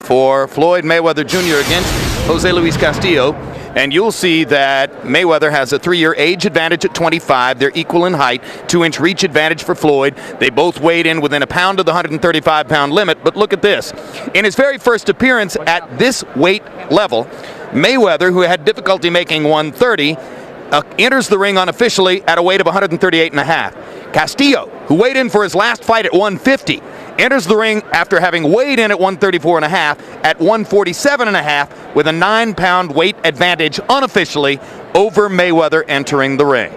for Floyd Mayweather Jr. against Jose Luis Castillo. And you'll see that Mayweather has a 3-year age advantage at 25. They're equal in height, 2-inch reach advantage for Floyd. They both weighed in within a pound of the 135-pound limit. But look at this. In his very first appearance at this weight level, Mayweather, who had difficulty making 130, enters the ring unofficially at a weight of 138.5. Castillo, who weighed in for his last fight at 150, enters the ring after having weighed in at 134.5 at 147.5 with a 9-pound weight advantage unofficially over Mayweather entering the ring.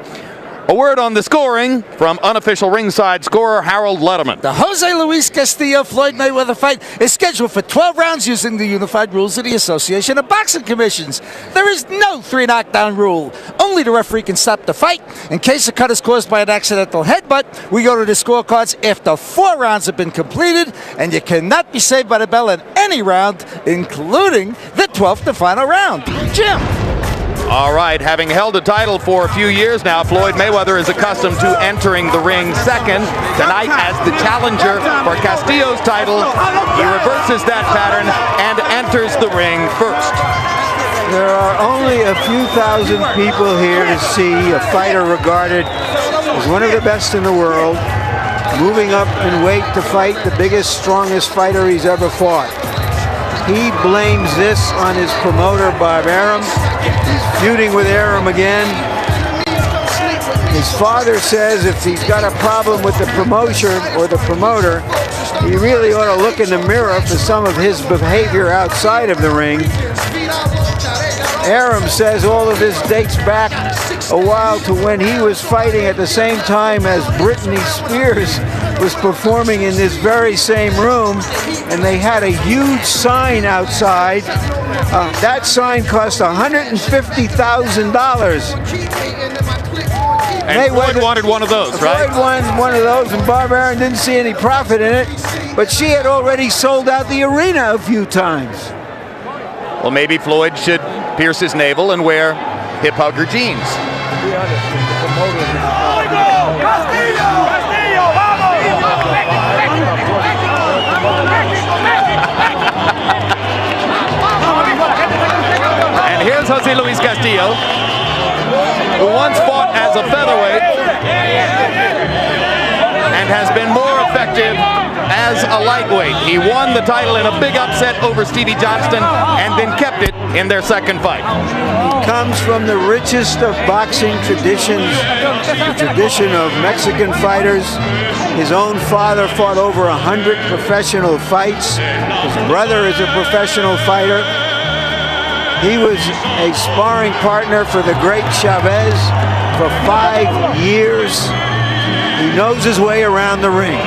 A word on the scoring from unofficial ringside scorer Harold Letterman. The Jose Luis Castillo-Floyd Mayweather fight is scheduled for 12 rounds using the unified rules of the Association of Boxing Commissions. There is no 3-knockdown rule. Only the referee can stop the fight. In case a cut is caused by an accidental headbutt, we go to the scorecards after 4 rounds have been completed, and you cannot be saved by the bell in any round, including the 12th and final round. Jim. All right, having held a title for a few years now, Floyd Mayweather is accustomed to entering the ring second. Tonight, as the challenger for Castillo's title, he reverses that pattern and enters the ring first. There are only a few thousand people here to see a fighter regarded as one of the best in the world, moving up in weight to fight the biggest, strongest fighter he's ever fought. He blames this on his promoter, Bob Arum. He's feuding with Arum again. His father says if he's got a problem with the promotion or the promoter, he really ought to look in the mirror for some of his behavior outside of the ring. Arum says all of this dates back a while to when he was fighting at the same time as Britney Spears was performing in this very same room, and they had a huge sign outside. That sign cost $150,000. And Floyd wanted one of those, right? Floyd wanted one of those, and Bob Arum didn't see any profit in it, but she had already sold out the arena a few times. Well, maybe Floyd should pierce his navel and wear hip hugger jeans. And here's Jose Luis Castillo, who once fought as a featherweight and has been more effective as a lightweight. He won the title in a big upset over Stevie Johnston and then kept it in their second fight. He comes from the richest of boxing traditions, the tradition of Mexican fighters. His own father fought over 100 professional fights. His brother is a professional fighter. He was a sparring partner for the great Chavez for 5 years. He knows his way around the ring.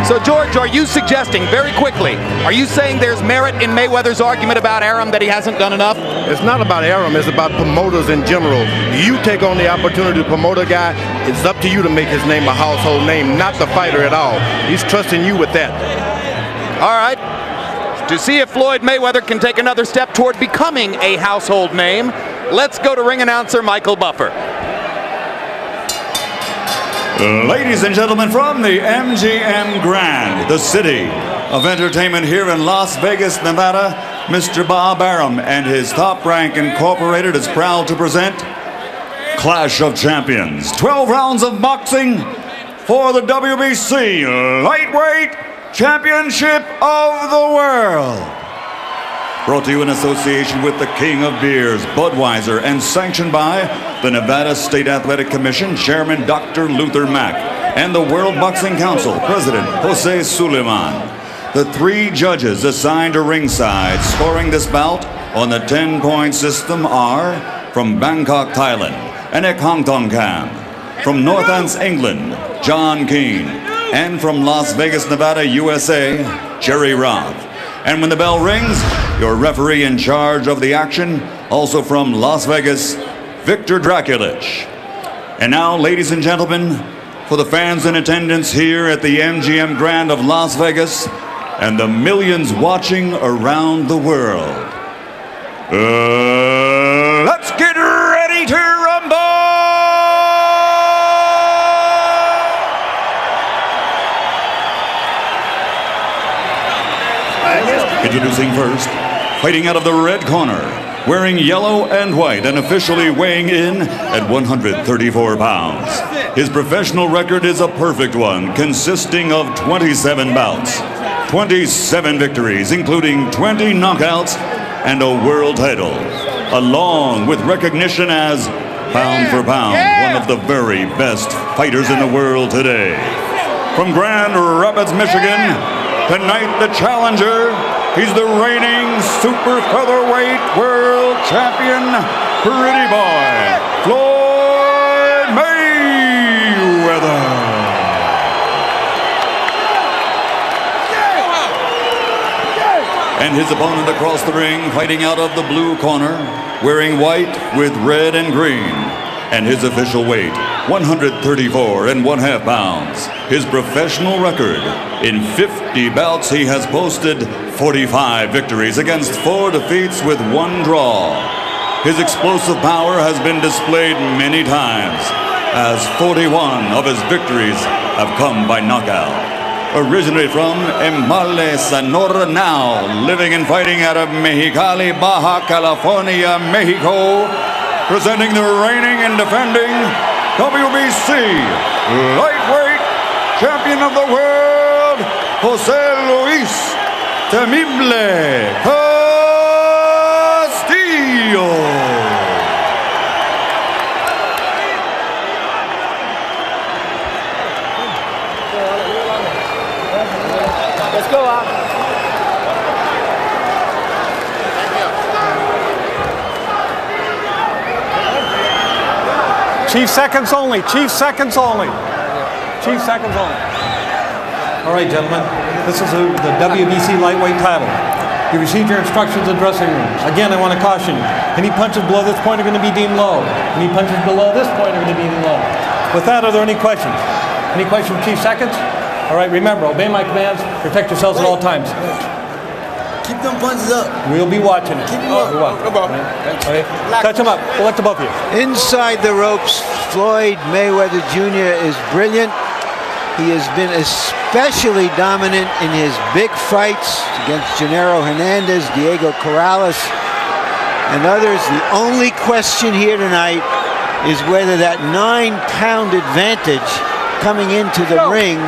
So, George, are you suggesting, very quickly, are you saying there's merit in Mayweather's argument about Arum that he hasn't done enough? It's not about Arum, it's about promoters in general. You take on the opportunity to promote a guy, it's up to you to make his name a household name, not the fighter at all. He's trusting you with that. All right. To see if Floyd Mayweather can take another step toward becoming a household name, let's go to ring announcer Michael Buffer. Ladies and gentlemen, from the MGM Grand, the city of entertainment here in Las Vegas, Nevada, Mr. Bob Arum and his Top Rank Incorporated is proud to present Clash of Champions. 12 rounds of boxing for the WBC Lightweight Championship of the World. Brought to you in association with the King of Beers, Budweiser, and sanctioned by the Nevada State Athletic Commission, Chairman Dr. Luther Mack, and the World Boxing Council, President Jose Suleiman. The 3 judges assigned to ringside scoring this bout on the 10-point system are from Bangkok, Thailand, Anek Hongtongkam, from Northants, England, John Keane, and from Las Vegas, Nevada, USA, Jerry Roth. And when the bell rings, your referee in charge of the action, also from Las Vegas, Victor Draculich. And now, ladies and gentlemen, for the fans in attendance here at the MGM Grand of Las Vegas and the millions watching around the world, let's get ready to rumble! Introducing first, fighting out of the red corner, wearing yellow and white and officially weighing in at 134 pounds. His professional record is a perfect one, consisting of 27 bouts, 27 victories, including 20 knockouts and a world title, along with recognition as, pound for pound, one of the very best fighters in the world today. From Grand Rapids, Michigan, tonight the challenger, he's the reigning super featherweight world champion, pretty boy, Floyd Mayweather. And his opponent across the ring, fighting out of the blue corner, wearing white with red and green. And his official weight, 134.5 pounds. His professional record, in 50 bouts, he has posted 45 victories against 4 defeats with 1 draw. His explosive power has been displayed many times, as 41 of his victories have come by knockout. Originally from Emale, Sonora, now living and fighting out of Mexicali, Baja California, Mexico, presenting the reigning and defending WBC lightweight champion of the world, Jose Luis Temible Castillo. Let's go out. Chief seconds only. Chief seconds only. Chief seconds only. All right, gentlemen. This is the WBC lightweight title. You received your instructions in dressing rooms. Again, I want to caution you. Any punches below this point are going to be deemed low. Any punches below this point are going to be deemed low. With that, are there any questions? Any questions, Chief Seconds? All right, remember, obey my commands. Protect yourselves at all times. Keep them punches up. We'll be watching it. Keep them up. Okay. Touch them up. We'll let the both of you. Inside the ropes, Floyd Mayweather Jr. is brilliant. He has been especially dominant in his big fights against Gennaro Hernandez, Diego Corrales, and others. The only question here tonight is whether that 9-pound advantage coming into the ring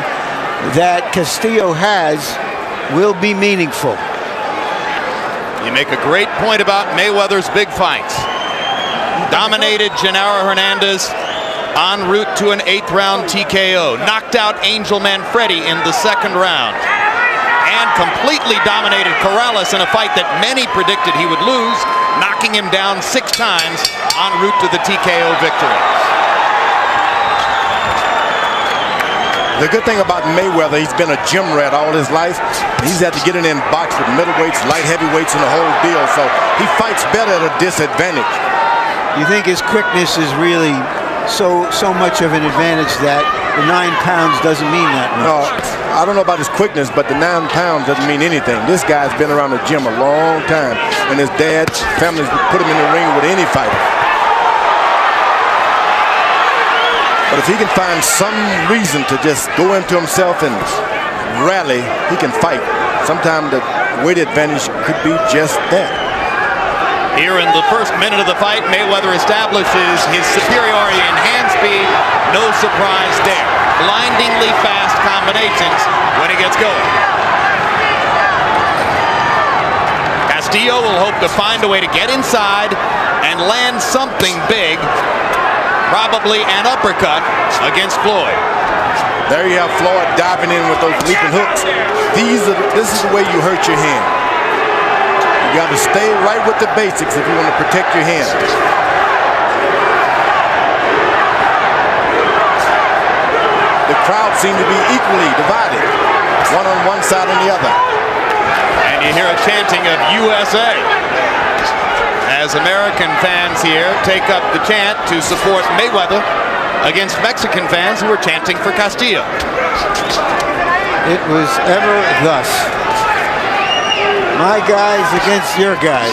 that Castillo has will be meaningful. You make a great point about Mayweather's big fights. Dominated Gennaro Hernandez en route to an 8th round TKO. Knocked out Angel Manfredi in the 2nd round. And completely dominated Corrales in a fight that many predicted he would lose, knocking him down 6 times en route to the TKO victory. The good thing about Mayweather, he's been a gym rat all his life. He's had to get in and box with middleweights, light heavyweights, and the whole deal. So he fights better at a disadvantage. You think his quickness is really so much of an advantage that the 9 pounds doesn't mean that much? No, I don't know about his quickness, but the 9 pounds doesn't mean anything. This guy's been around the gym a long time, and his dad's family's put him in the ring with any fighter. But if he can find some reason to just go into himself and rally, he can fight. Sometimes the weight advantage could be just that. Here in the first minute of the fight, Mayweather establishes his superiority in hand speed. No surprise there. Blindingly fast combinations when he gets going. Castillo will hope to find a way to get inside and land something big. Probably an uppercut against Floyd. There you have Floyd diving in with those leaping hooks. This is the way you hurt your hand. You got to stay right with the basics if you want to protect your hand. The crowd seemed to be equally divided, one on one side and the other. And you hear a chanting of USA as American fans here take up the chant to support Mayweather against Mexican fans who were chanting for Castillo. It was ever thus. My guys against your guys.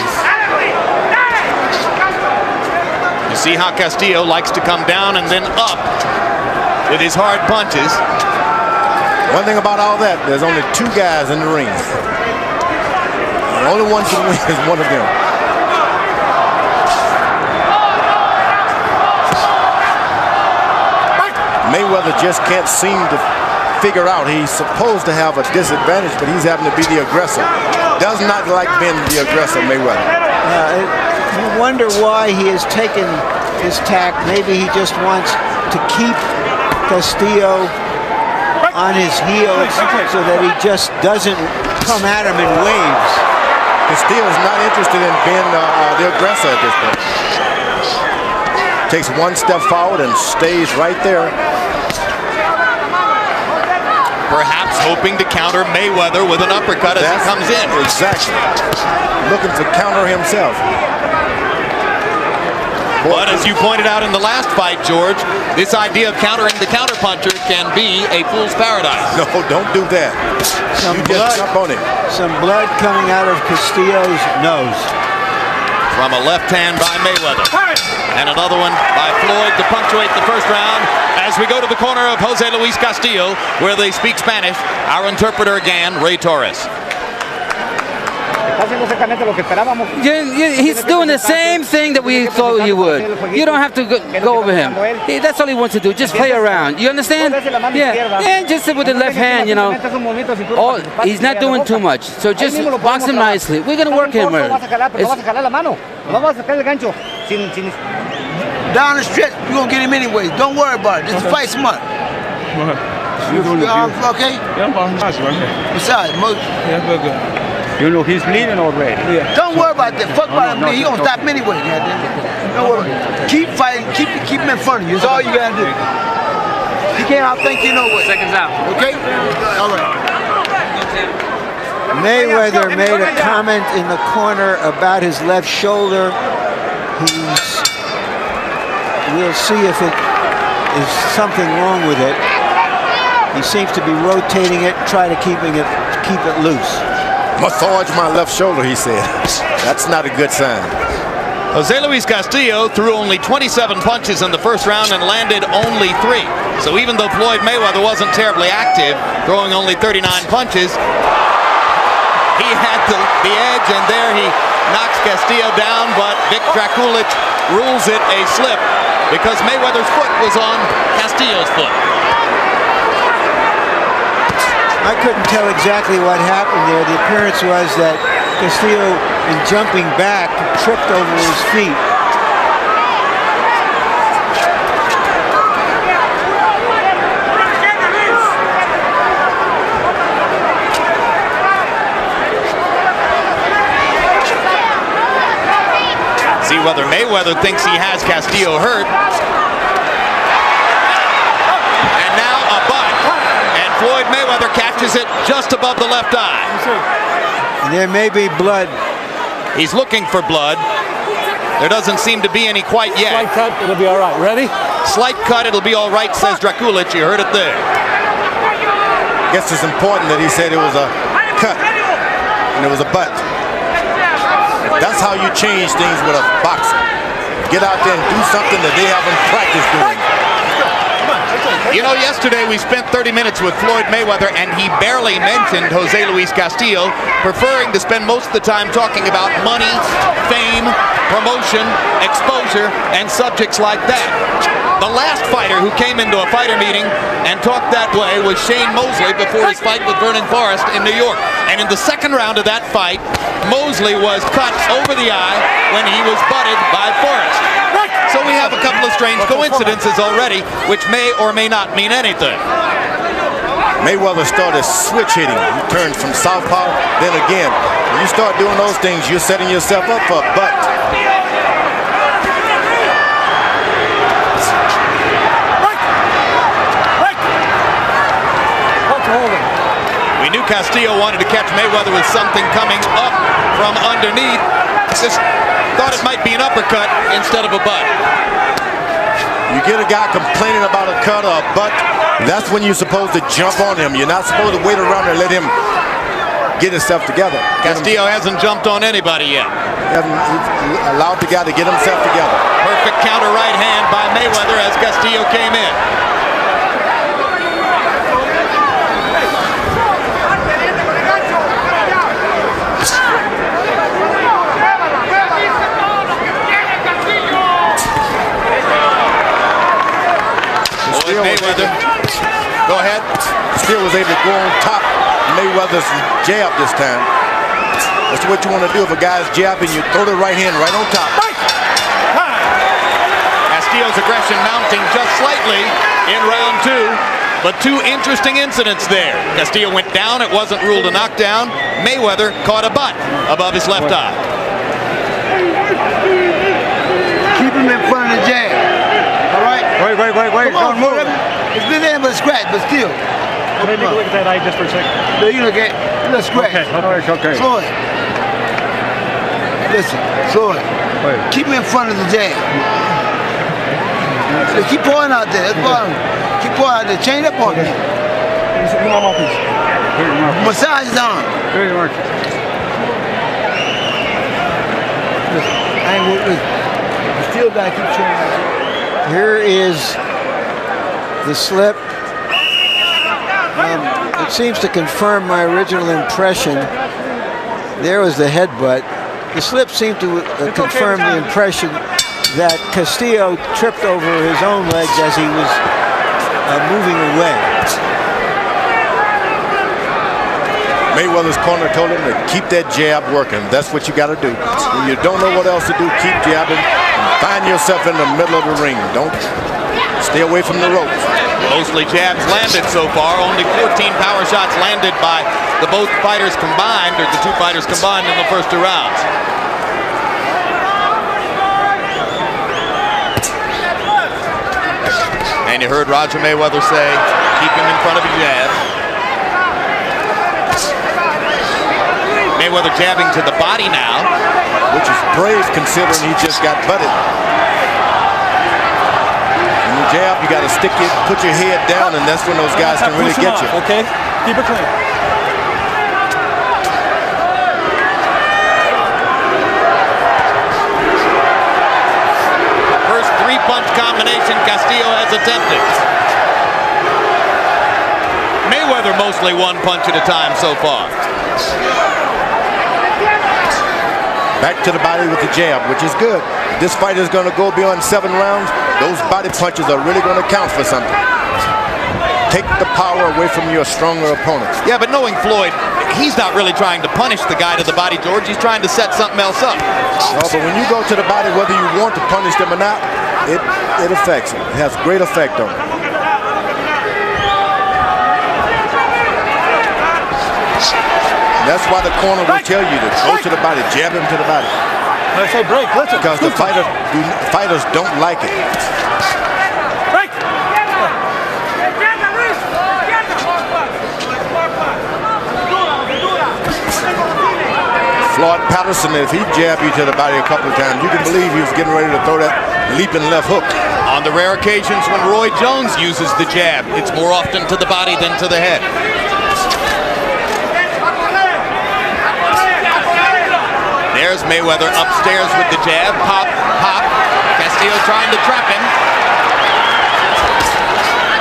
You see how Castillo likes to come down and then up with his hard punches. One thing about all that, there's only 2 guys in the ring. anyone can win is one of them. Mayweather just can't seem to figure out. He's supposed to have a disadvantage, but he's having to be the aggressor. Does not like being the aggressor, Mayweather. You wonder why he has taken this tack. Maybe he just wants to keep Castillo on his heels so that he just doesn't come at him in waves. Castillo's not interested in being the aggressor at this point. Takes one step forward and stays right there. Perhaps hoping to counter Mayweather with an uppercut as he comes in. Exactly. Looking to counter himself. But as you pointed out in the last fight, George, this idea of countering the counterpuncher can be a fool's paradise. No, don't do that. Some just jump on it. Some blood coming out of Castillo's nose. From a left hand by Mayweather. And another one by Floyd to punctuate the first round. As we go to the corner of Jose Luis Castillo, where they speak Spanish, our interpreter again, Ray Torres. He's doing the same thing that we thought he would. You don't have to go over him. That's all he wants to do, just play around. You understand? Yeah, and just with the left hand, you know. He's not doing too much, so just box him nicely. We're going to work him. Down the stretch, you're going to get him anyway. Don't worry about it. Just fight smart. Okay? Besides, you know, he's bleeding already. Yeah. Don't worry about that. Fuck about him. He's going to stop him anyway. Don't worry. Keep fighting. Keep him in front of you. That's all you got to do. He can't outthink you no way. Seconds out. Okay? All right. Mayweather made a comment in the corner about his left shoulder. We'll see if it is something wrong with it. He seems to be rotating it, try to keep it loose. Massage my left shoulder, he said. That's not a good sign. Jose Luis Castillo threw only 27 punches in the first round and landed only 3. So even though Floyd Mayweather wasn't terribly active, throwing only 39 punches, he had the edge, and there he knocks Castillo down, but Vic Drakulic rules it a slip because Mayweather's foot was on Castillo's foot. I couldn't tell exactly what happened there. The appearance was that Castillo, in jumping back, tripped over his feet. See whether Mayweather thinks he has Castillo hurt. And now a butt. And Floyd Mayweather catches it just above the left eye. And there may be blood. He's looking for blood. There doesn't seem to be any quite yet. Slight cut, it'll be all right. Ready? Slight cut, it'll be all right, says Drakulic. You heard it there. I guess it's important that he said it was a cut and it was a butt. That's how you change things with a boxer. Get out there and do something that they haven't practiced doing. You know, yesterday we spent 30 minutes with Floyd Mayweather, and he barely mentioned Jose Luis Castillo, preferring to spend most of the time talking about money, fame, promotion, exposure, and subjects like that. The last fighter who came into a fighter meeting and talked that way was Shane Mosley before his fight with Vernon Forrest in New York. And in the second round of that fight, Mosley was cut over the eye when he was butted by Forrest. So we have a couple of strange coincidences already, which may or may not mean anything. Mayweather started switch hitting. He turned from southpaw, then again. When you start doing those things, you're setting yourself up for a butt. We knew Castillo wanted to catch Mayweather with something coming up from underneath. Just thought it might be an uppercut instead of a butt. You get a guy complaining about a cut or a butt, that's when you're supposed to jump on him. You're not supposed to wait around and let him get himself together. Castillo hasn't jumped on anybody yet. Hasn't allowed the guy to get himself together. Perfect counter right hand by Mayweather as Castillo came in. Mayweather. Go ahead. Still was able to go on top Mayweather's jab this time. That's what you want to do. If a guy's jabbing, you throw the right hand right on top. Castillo's aggression mounting just slightly in round 2, but 2 interesting incidents there. Castillo went down, it wasn't ruled a knockdown. Mayweather caught a butt above his left eye. Keep him in front of the jab. All right? Wait. Come on, move. It's been there but a scratch, but still. Let me look at that eye just for a second. No, you look at a little scratch. Okay. Floyd. Listen, Floyd. Keep him in front of the jab. Keep pouring out there. Keep pouring out there. Chain up on him. Massage his arm. I ain't with this. You still got to keep training. Here is the slip. It seems to confirm my original impression. There was the headbutt. The slip seemed to confirm the impression that Castillo tripped over his own legs as he was moving away. Mayweather's corner told him to keep that jab working. That's what you got to do. When you don't know what else to do, keep jabbing. Find yourself in the middle of the ring. Don't stay away from the ropes. Mostly jabs landed so far. Only 14 power shots landed by the both fighters combined, or the 2 fighters combined in the first 2 rounds. And you heard Roger Mayweather say, keep him in front of the jab. Mayweather jabbing to the body now. Which is brave considering he just got butted. In the jab, you got to put your head down, and that's when those guys can really get you. Okay, keep it clean. First 3-punch combination Castillo has attempted. Mayweather mostly 1 punch at a time so far. Back to the body with the jab, which is good. This fight is going to go beyond 7 rounds. Those body punches are really going to count for something. Take the power away from your stronger opponent. Yeah, but knowing Floyd, he's not really trying to punish the guy to the body, George. He's trying to set something else up. No, but when you go to the body, whether you want to punish them or not, it affects him. It has great effect on him. That's why the corner will tell you to go to the body, jab him to the body. I say break, listen. Because the fighters don't like it. Break! Floyd Patterson, if he jabbed you to the body a couple of times, you can believe he was getting ready to throw that leaping left hook. On the rare occasions when Roy Jones uses the jab, it's more often to the body than to the head. There's Mayweather upstairs with the jab. Pop, pop. Castillo trying to trap him.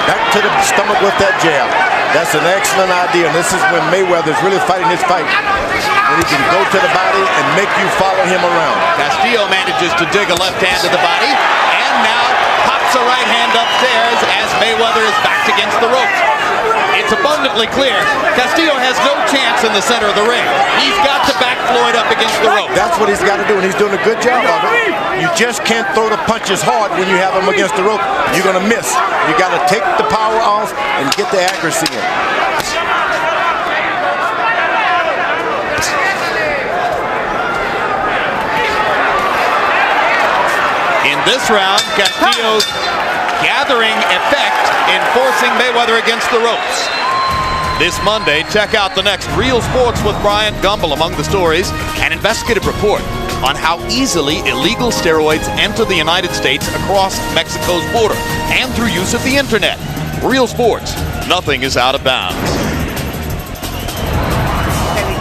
Back to the stomach with that jab. That's an excellent idea. And this is when Mayweather's really fighting his fight. When he can go to the body and make you follow him around. Castillo manages to dig a left hand to the body. And now pops a right hand upstairs as Mayweather is backed against the ropes. It's abundantly clear Castillo has no chance in the center of the ring. He's got to back Floyd up against the rope. That's what he's got to do, and he's doing a good job of it. You just can't throw the punches hard when you have them against the rope. You're going to miss. You got to take the power off and get the accuracy in. In this round, Castillo gathering effect in forcing Mayweather against the ropes. This Monday, check out the next Real Sports with Bryant Gumbel. Among the stories, an investigative report on how easily illegal steroids enter the United States across Mexico's border and through use of the internet. Real Sports, nothing is out of bounds.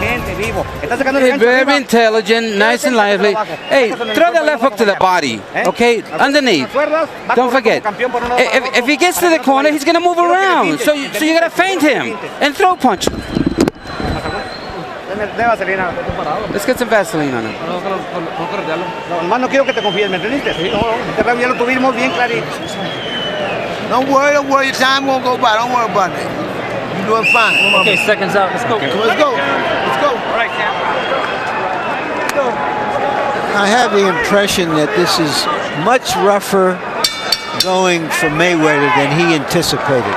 Hey, very intelligent, nice and lively. Hey, throw the left hook to the body, okay? Underneath. Don't forget. If he gets to the corner, he's going to move around. So you got to feint him and throw punch. Let's get some Vaseline on him. No quiero que te confíes, ¿me entendiste? Ya lo tuvimos bien clarito. Don't worry. Your time won't go by. Don't worry about it. You're doing fine. Okay, seconds out. Let's go. Let's go. All right, Sam. Let's go. I have the impression that this is much rougher going for Mayweather than he anticipated.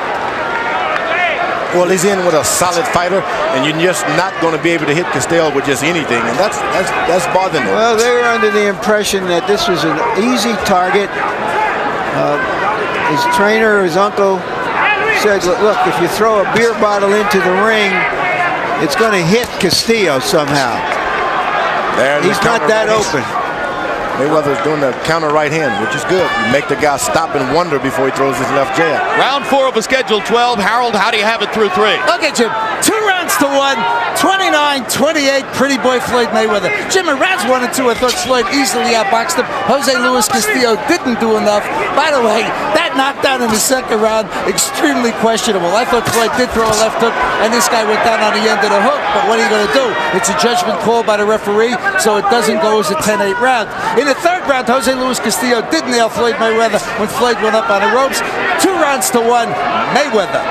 Well, he's in with a solid fighter, and you're just not going to be able to hit Castillo with just anything, and that's bothering him. Well, they were under the impression that this was an easy target. His trainer, his uncle, said, look, if you throw a beer bottle into the ring, it's going to hit Castillo somehow. He's not that open. Mayweather's doing the counter right hand, which is good. You make the guy stop and wonder before he throws his left jab. Round 4 of a scheduled 12. Harold, how do you have it through 3? Okay, Jim. 2 rounds to 1. 29-28. Pretty boy Floyd Mayweather. Jim, in rounds 1 and 2, I thought Floyd easily outboxed him. Jose Luis Castillo didn't do enough. By the way, that knockdown in the second round, extremely questionable. I thought Floyd did throw a left hook, and this guy went down on the end of the hook. But what are you going to do? It's a judgment call by the referee, so it doesn't go as a 10-8 round. In the third round, Jose Luis Castillo did nail Floyd Mayweather when Floyd went up on the ropes. 2 rounds to 1, Mayweather.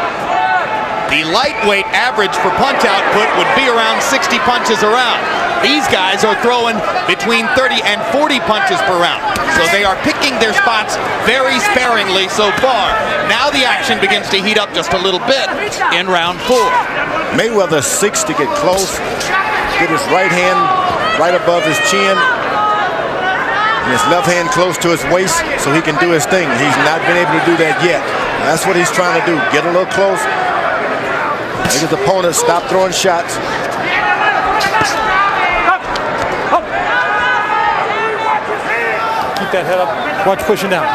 The lightweight average for punch output would be around 60 punches a round. These guys are throwing between 30 and 40 punches per round. So they are picking their spots very sparingly so far. Now the action begins to heat up just a little bit in round 4. Mayweather seeks to get close, get his right hand right above his chin, and his left hand close to his waist so he can do his thing. He's not been able to do that yet. That's what he's trying to do, get a little close, make his opponent stop throwing shots. Keep that head up. Watch pushing down.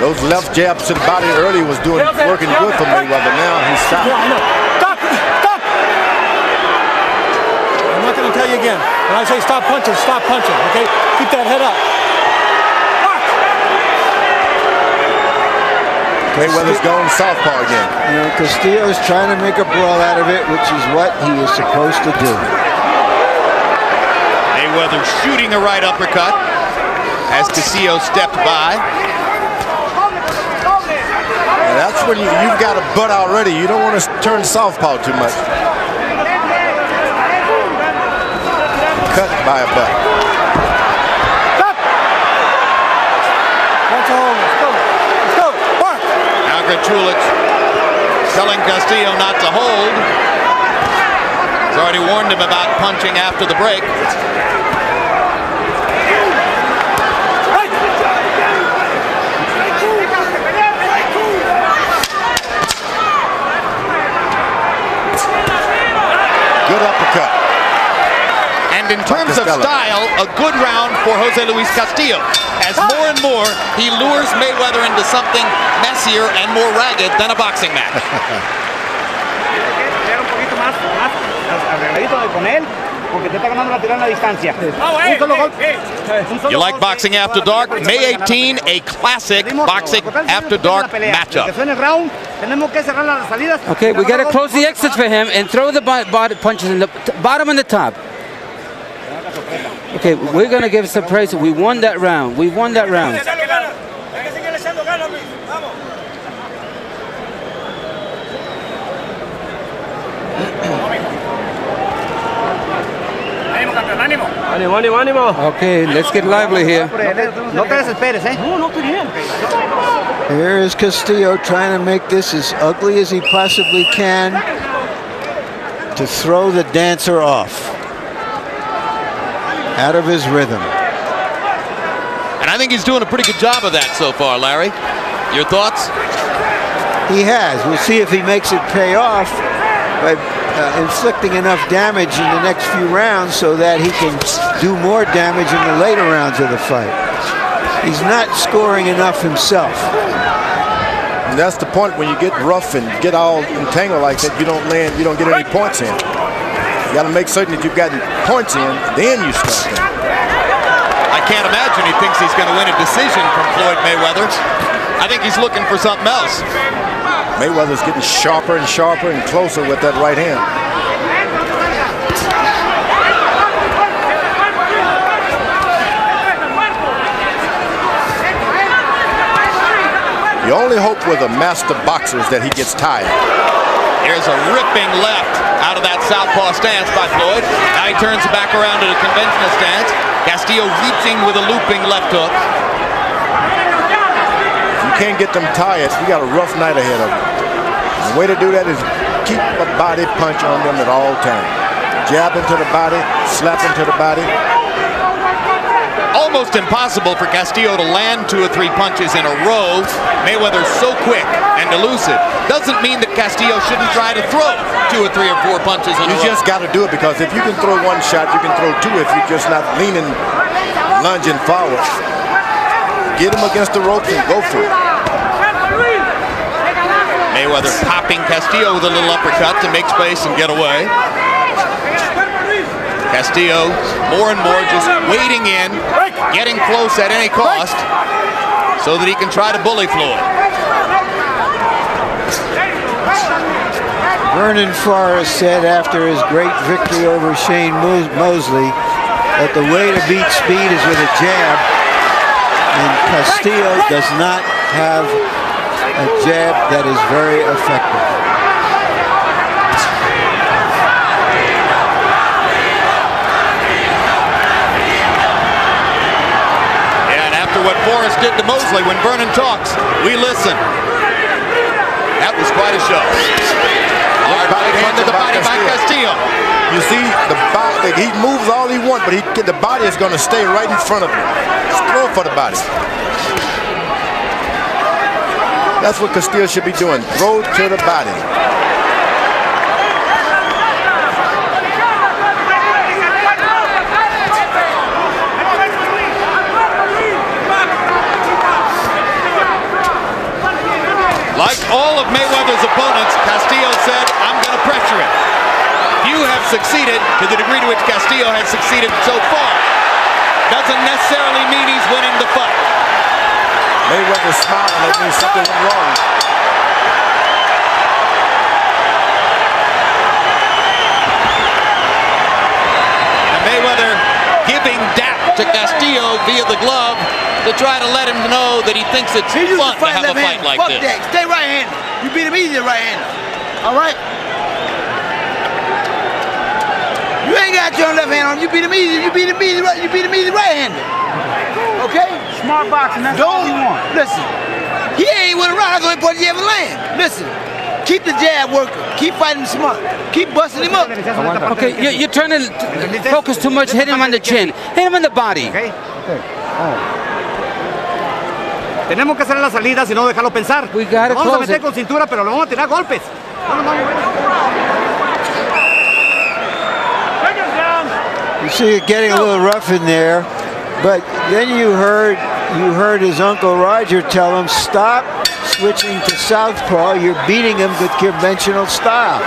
Those left jabs to the body early was working good for Mayweather. Now he's stopped. Stop! Stop! I'm not going to tell you again. When I say stop punching, okay? Keep that head up. Mayweather's going southpaw again. You know, Castillo's trying to make a brawl out of it, which is what he is supposed to do. Mayweather shooting a right uppercut as Castillo stepped by. And that's when you've got a butt already. You don't want to turn southpaw too much. Cut by a butt. That's all. Let's go. Let's go. Mark. Now Grachulich telling Castillo not to hold. He's already warned him about punching after the break. Good uppercut. And in terms of style, a good round for Jose Luis Castillo. As more and more, he lures Mayweather into something messier and more ragged than a boxing match. You like Boxing After Dark? May 18, a classic Boxing After Dark matchup. Okay, we got to close the exits for him and throw the body punches in the bottom and the top. Okay, we're going to give some praise. We won that round. We won that round. Okay, let's get lively here. Here is Castillo trying to make this as ugly as he possibly can to throw the dancer off, out of his rhythm. And I think he's doing a pretty good job of that so far, Larry. Your thoughts? He has. We'll see if he makes it pay off by inflicting enough damage in the next few rounds so that he can do more damage in the later rounds of the fight. He's not scoring enough himself. And that's the point when you get rough and get all entangled like that, you don't get any points in. You got to make certain that you've gotten points in, then you start that. I can't imagine he thinks he's going to win a decision from Floyd Mayweather. I think he's looking for something else. Mayweather's getting sharper and sharper and closer with that right hand. The only hope with a master boxer is that he gets tired. Here's a ripping left out of that southpaw stance by Floyd. Now he turns back around to the conventional stance. Castillo reaching with a looping left hook. If you can't get them tired, you got a rough night ahead of you. The way to do that is keep a body punch on them at all times. Jab into the body, slap into the body. Almost impossible for Castillo to land 2 or 3 punches in a row. Mayweather's so quick and elusive. Doesn't mean that Castillo shouldn't try to throw 2 or 3 or 4 punches in a row. You just got to do it, because if you can throw 1 shot, you can throw 2 if you're just not leaning, lunging forward. Get him against the ropes and go for it. Mayweather popping Castillo with a little uppercut to make space and get away. Castillo more and more just wading in, getting close at any cost so that he can try to bully Floyd. Vernon Forrest said after his great victory over Shane Mosley that the way to beat speed is with a jab, and Castillo does not have a jab that is very effective. And after what Forrest did to Mosley, when Vernon talks, we listen. That was quite a show. Hard right hand to the body by Castillo. You see, the body, he moves all he wants, but the body is going to stay right in front of him. Just throw for the body. That's what Castillo should be doing. Throw to the body. Like all of Mayweather's opponents, Castillo said, I'm going to pressure it. Few have succeeded to the degree to which Castillo has succeeded so far. Doesn't necessarily mean he's winning the fight. Mayweather smiling, that means something went wrong. And Mayweather giving dap to Castillo via the glove to try to let him know that he thinks it's fun to have a fight like this. That. Stay right-handed. You beat him easy right-handed. All right? You ain't got your left hand on him. You beat him easy. You beat him easy right-handed. Okay? Smart boxing, that's all you want. Listen, he ain't with a round. That's the only point you ever land. Listen, keep the jab working. Keep fighting smart. Keep busting him up. Okay, you're trying to focus too much. Hit him on the chin. Hit him on the body. Okay. Tenemos que hacer la salida, si no dejarlo pensar. We gotta vamos a close meter it. con cintura, pero lo vamos a tirar golpes. You see it getting a little rough in there, but then you heard his Uncle Roger tell him, stop switching to southpaw. You're beating him with conventional style.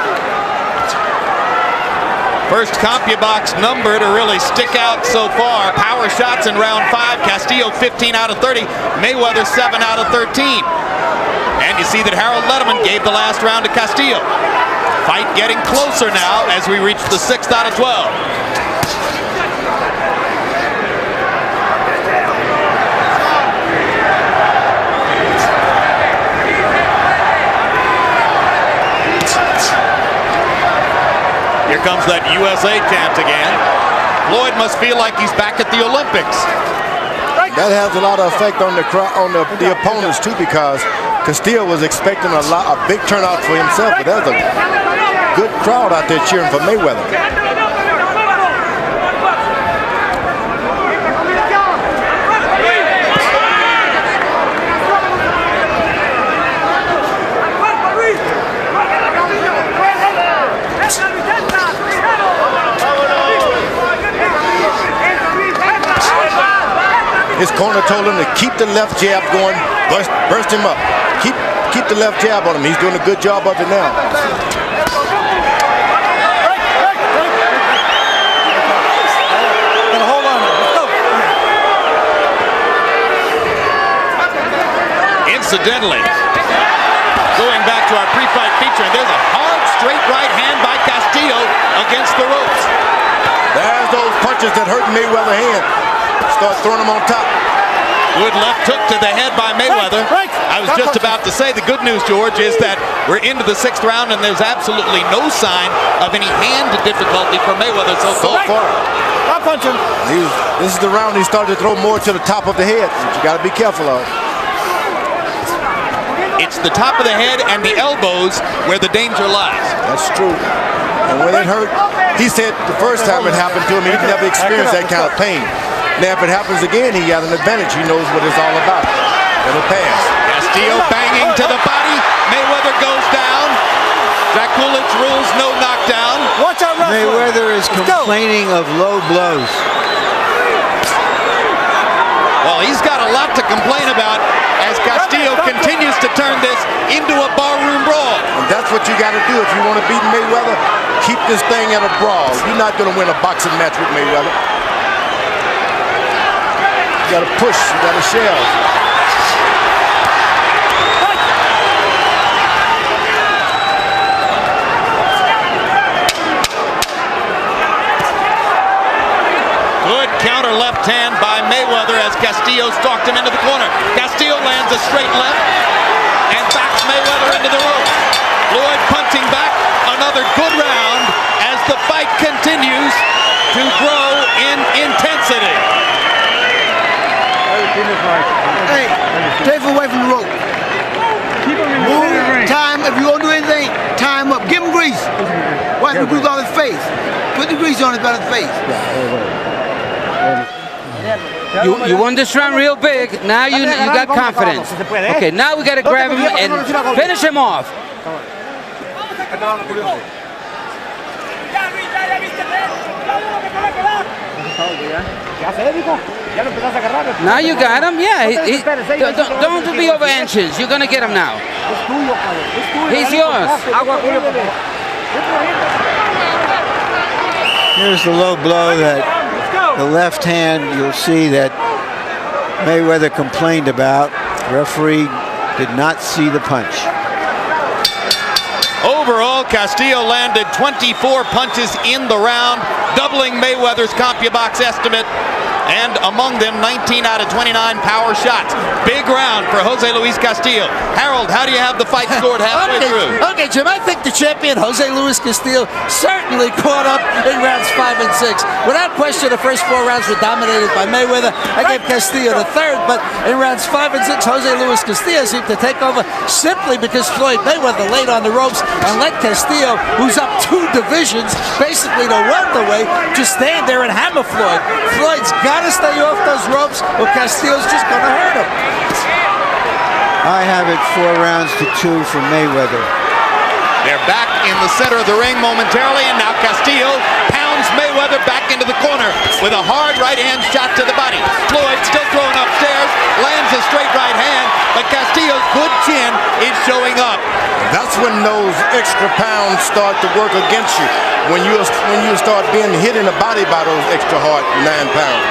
First CompuBox number to really stick out so far. Power shots in round 5. Castillo 15 out of 30. Mayweather 7 out of 13. And you see that Harold Letterman gave the last round to Castillo. Fight getting closer now as we reach the 6th out of 12. Here comes that USA chant again. Floyd must feel like he's back at the Olympics. That has a lot of effect on the opponents too, because Castillo was expecting a big turnout for himself, but there's a good crowd out there cheering for Mayweather. His corner told him to keep the left jab going, burst him up. Keep the left jab on him. He's doing a good job of it now. Hold on. Let's go. Incidentally, going back to our pre-fight feature, there's a hard straight right hand by Castillo against the ropes. There's those punches that hurt Mayweather's hand. Start throwing them on top. Good left hook to the head by Mayweather. I was just about to say the good news, George, is that we're into the 6th round and there's absolutely no sign of any hand difficulty for Mayweather so far. Stop punching. This is the round he started to throw more to the top of the head, which you got to be careful of. It's the top of the head and the elbows where the danger lies. That's true. And when it hurt, he said the first time it happened to him, he never experienced that kind of pain. Now, if it happens again, he got an advantage. He knows what it's all about. It'll pass. Castillo banging to the body. Mayweather goes down. Jack Coolidge rules no knockdown. Watch out, wrestler. Mayweather is complaining of low blows. Well, he's got a lot to complain about as Castillo continues to turn this into a barroom brawl. And that's what you got to do if you want to beat Mayweather. Keep this thing at a brawl. You're not going to win a boxing match with Mayweather. You got to push. You got to shove. Good counter left hand by Mayweather as Castillo stalked him into the corner. Castillo lands a straight left and backs Mayweather into the ropes. Floyd punching back. Another good round as the fight continues to grow in intensity. Hey, take him away from the rope. Move, time, if you're going to do anything, time up. Give him grease. Wipe the grease on his face. Put the grease on his face. You won this round real big. Now you got confidence. Okay, now we got to grab him and finish him off. Now you got him. Yeah, don't be over anxious. You're going to get him now. He's yours. Here's the low blow that the left hand, you'll see that Mayweather complained about. Referee did not see the punch. Overall, Castillo landed 24 punches in the round, doubling Mayweather's CompuBox estimate, and among them 19 out of 29 power shots. Big round for Jose Luis Castillo. Harold, how do you have the fight scored halfway through? Okay, Jim, I think the champion, Jose Luis Castillo, certainly caught up in rounds 5 and 6. Without question, the first 4 rounds were dominated by Mayweather. I gave Castillo the third, but in rounds 5 and 6, Jose Luis Castillo seemed to take over simply because Floyd Mayweather laid on the ropes and let Castillo, who's up 2 divisions, basically the welterweight, just stand there and hammer Floyd. Floyd's got to stay off those ropes or Castillo's just going to hurt him. I have it 4 rounds to 2 for Mayweather. They're back in the center of the ring momentarily, and now Castillo pounds Mayweather back into the corner with a hard right-hand shot to the body. Floyd still throwing upstairs, lands a straight right hand, but Castillo's good chin is showing up. That's when those extra pounds start to work against you. When you start being hit in the body by those extra hard 9 pounds.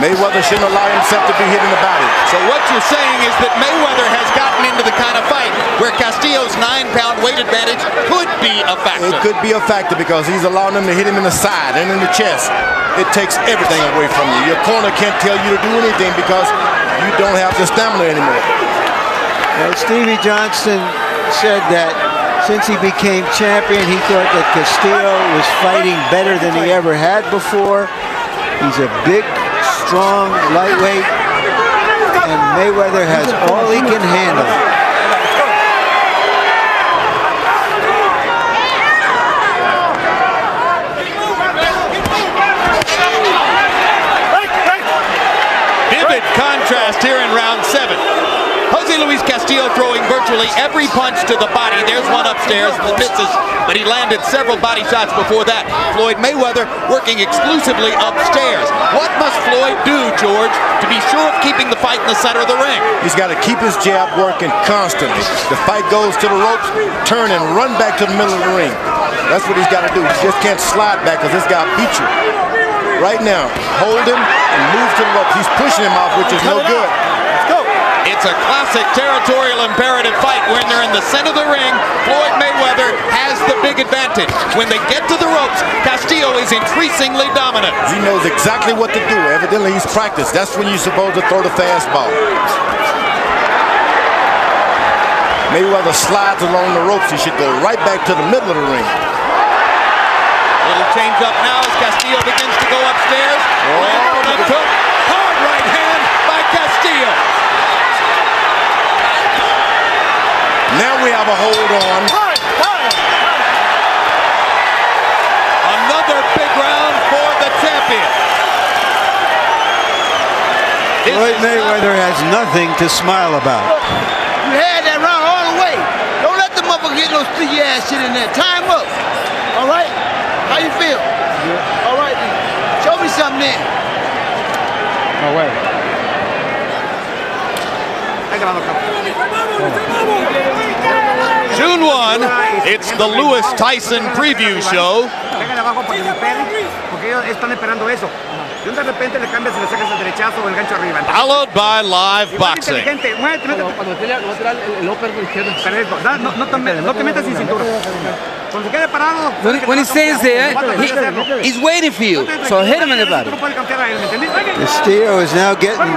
Mayweather shouldn't allow himself to be hit in the body. So what you're saying is that Mayweather has gotten into the kind of fight where Castillo's 9-pound weight advantage could be a factor. It could be a factor because he's allowing them to hit him in the side and in the chest. It takes everything away from you. Your corner can't tell you to do anything because you don't have the stamina anymore. Well, Stevie Johnson said that since he became champion, he thought that Castillo was fighting better than he ever had before. He's a big, strong lightweight, and Mayweather has all he can handle. Vivid contrast here in round 7. Jose Luis Castillo throwing virtually every punch to the body. There's one upstairs that misses, but he landed several body shots before that. Floyd Mayweather working exclusively upstairs. What must Floyd do, George, to be sure of keeping the fight in the center of the ring? He's got to keep his jab working constantly. The fight goes to the ropes, turn and run back to the middle of the ring. That's what he's got to do. He just can't slide back because this guy beat you. Right now, hold him and move to the ropes. He's pushing him off, which is no good. It's It's a classic territorial imperative fight. When they're in the center of the ring, Floyd Mayweather has the big advantage. When they get to the ropes, Castillo is increasingly dominant. He knows exactly what to do. Evidently, he's practiced. That's when you're supposed to throw the fastball. Mayweather slides along the ropes. He should go right back to the middle of the ring. Little change up now as Castillo begins to go upstairs. Hard right hand by Castillo. Now we have a hold on. Another big round for the champion. Floyd Mayweather has nothing to smile about. You had that round all the way. Don't let the motherfucker get no sticky ass shit in there. Time up. All right? How you feel? All right. Show me something then. No way. June 1, it's the Lewis Tyson preview show. Followed by live boxing. When he stands there, he's waiting for you. So hit him in the body. Castillo is now getting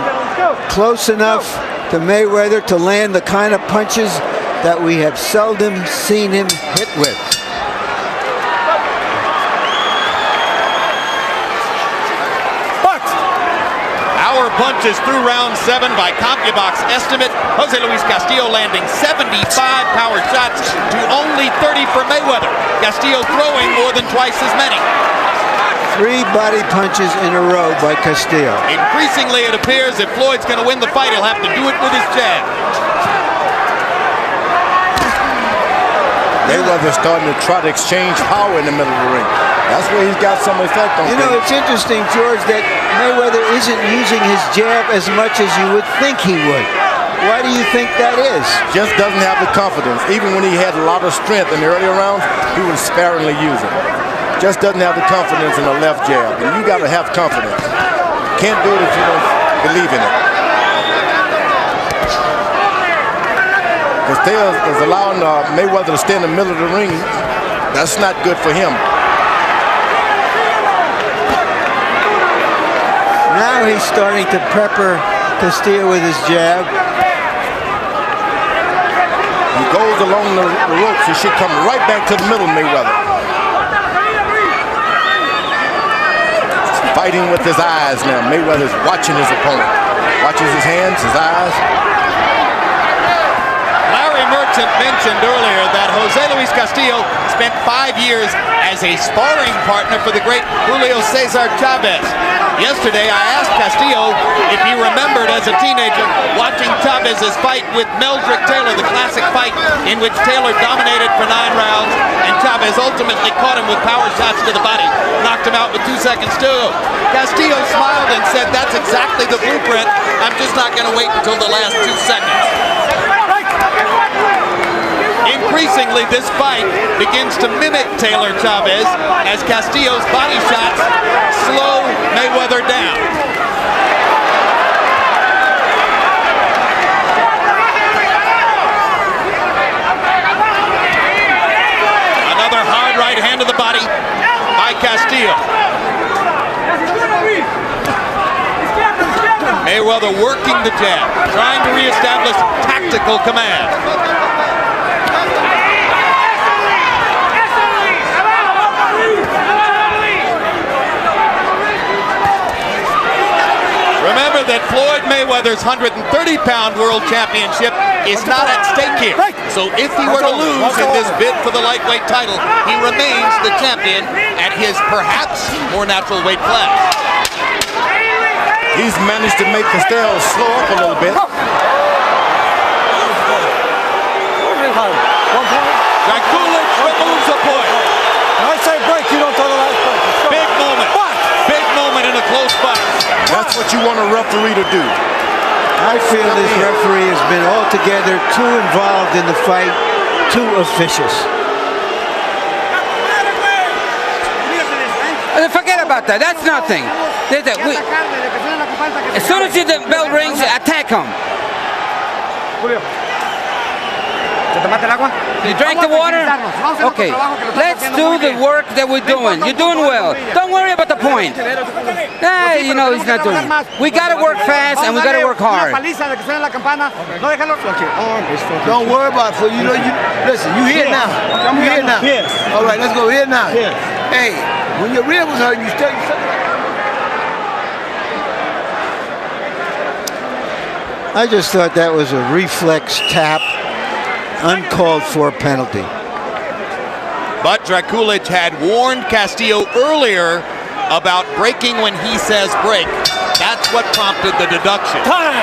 close enough to Mayweather to land the kind of punches that we have seldom seen him hit with. Power punches through round 7 by CompuBox estimate. Jose Luis Castillo landing 75 power shots to only 30 for Mayweather. Castillo throwing more than twice as many. 3 body punches in a row by Castillo. Increasingly, it appears if Floyd's going to win the fight, he'll have to do it with his jab. Mayweather's starting to try to exchange power in the middle of the ring. That's where he's got some effect on. You know, it's interesting, George, that Mayweather isn't using his jab as much as you would think he would. Why do you think that is? Just doesn't have the confidence. Even when he had a lot of strength in the earlier rounds, he would sparingly use it. Just doesn't have the confidence in the left jab. And you got to have confidence. Can't do it if you don't believe in it. Castillo is allowing Mayweather to stay in the middle of the ring. That's not good for him. Now he's starting to pepper Castillo with his jab. He goes along the ropes. He should come right back to the middle, Mayweather. Fighting with his eyes now. Mayweather's watching his opponent. Watches his hands, his eyes. Merchant mentioned earlier that Jose Luis Castillo spent 5 years as a sparring partner for the great Julio Cesar Chavez. Yesterday, I asked Castillo if he remembered as a teenager watching Chavez's fight with Meldrick Taylor, the classic fight in which Taylor dominated for 9 rounds, and Chavez ultimately caught him with power shots to the body, knocked him out with 2 seconds to go. Castillo smiled and said, "That's exactly the blueprint. I'm just not going to wait until the last 2 seconds." Increasingly, this fight begins to mimic Taylor Chavez as Castillo's body shots slow Mayweather down. Another hard right hand to the body by Castillo. Mayweather working the jab, trying to reestablish tactical command. Remember that Floyd Mayweather's 130-pound world championship is not at stake here. So if he were to lose in this bid for the lightweight title, he remains the champion at his perhaps more natural weight class. He's managed to make Castillo slow up a little bit. Drakulich removes a point. I say break, you don't throw the last punch. Big moment. Big moment in a close fight. That's what you want a referee to do. I feel this referee has been altogether too involved in the fight, too officious. Forget about that. That's nothing. As soon as the bell rings, attack him. You drank the water? Okay, let's do the work that we're doing. You're doing well. Don't worry about the point. Hey, you know he's not doing it. We got to work fast and we got to work hard. Don't worry about it. You know, listen, you here now. You here now. All right, let's go here now. Hey, when your rib was hurting, you still. I just thought that was a reflex tap, uncalled for penalty. But Drakulic had warned Castillo earlier about breaking when he says break. That's what prompted the deduction. Time!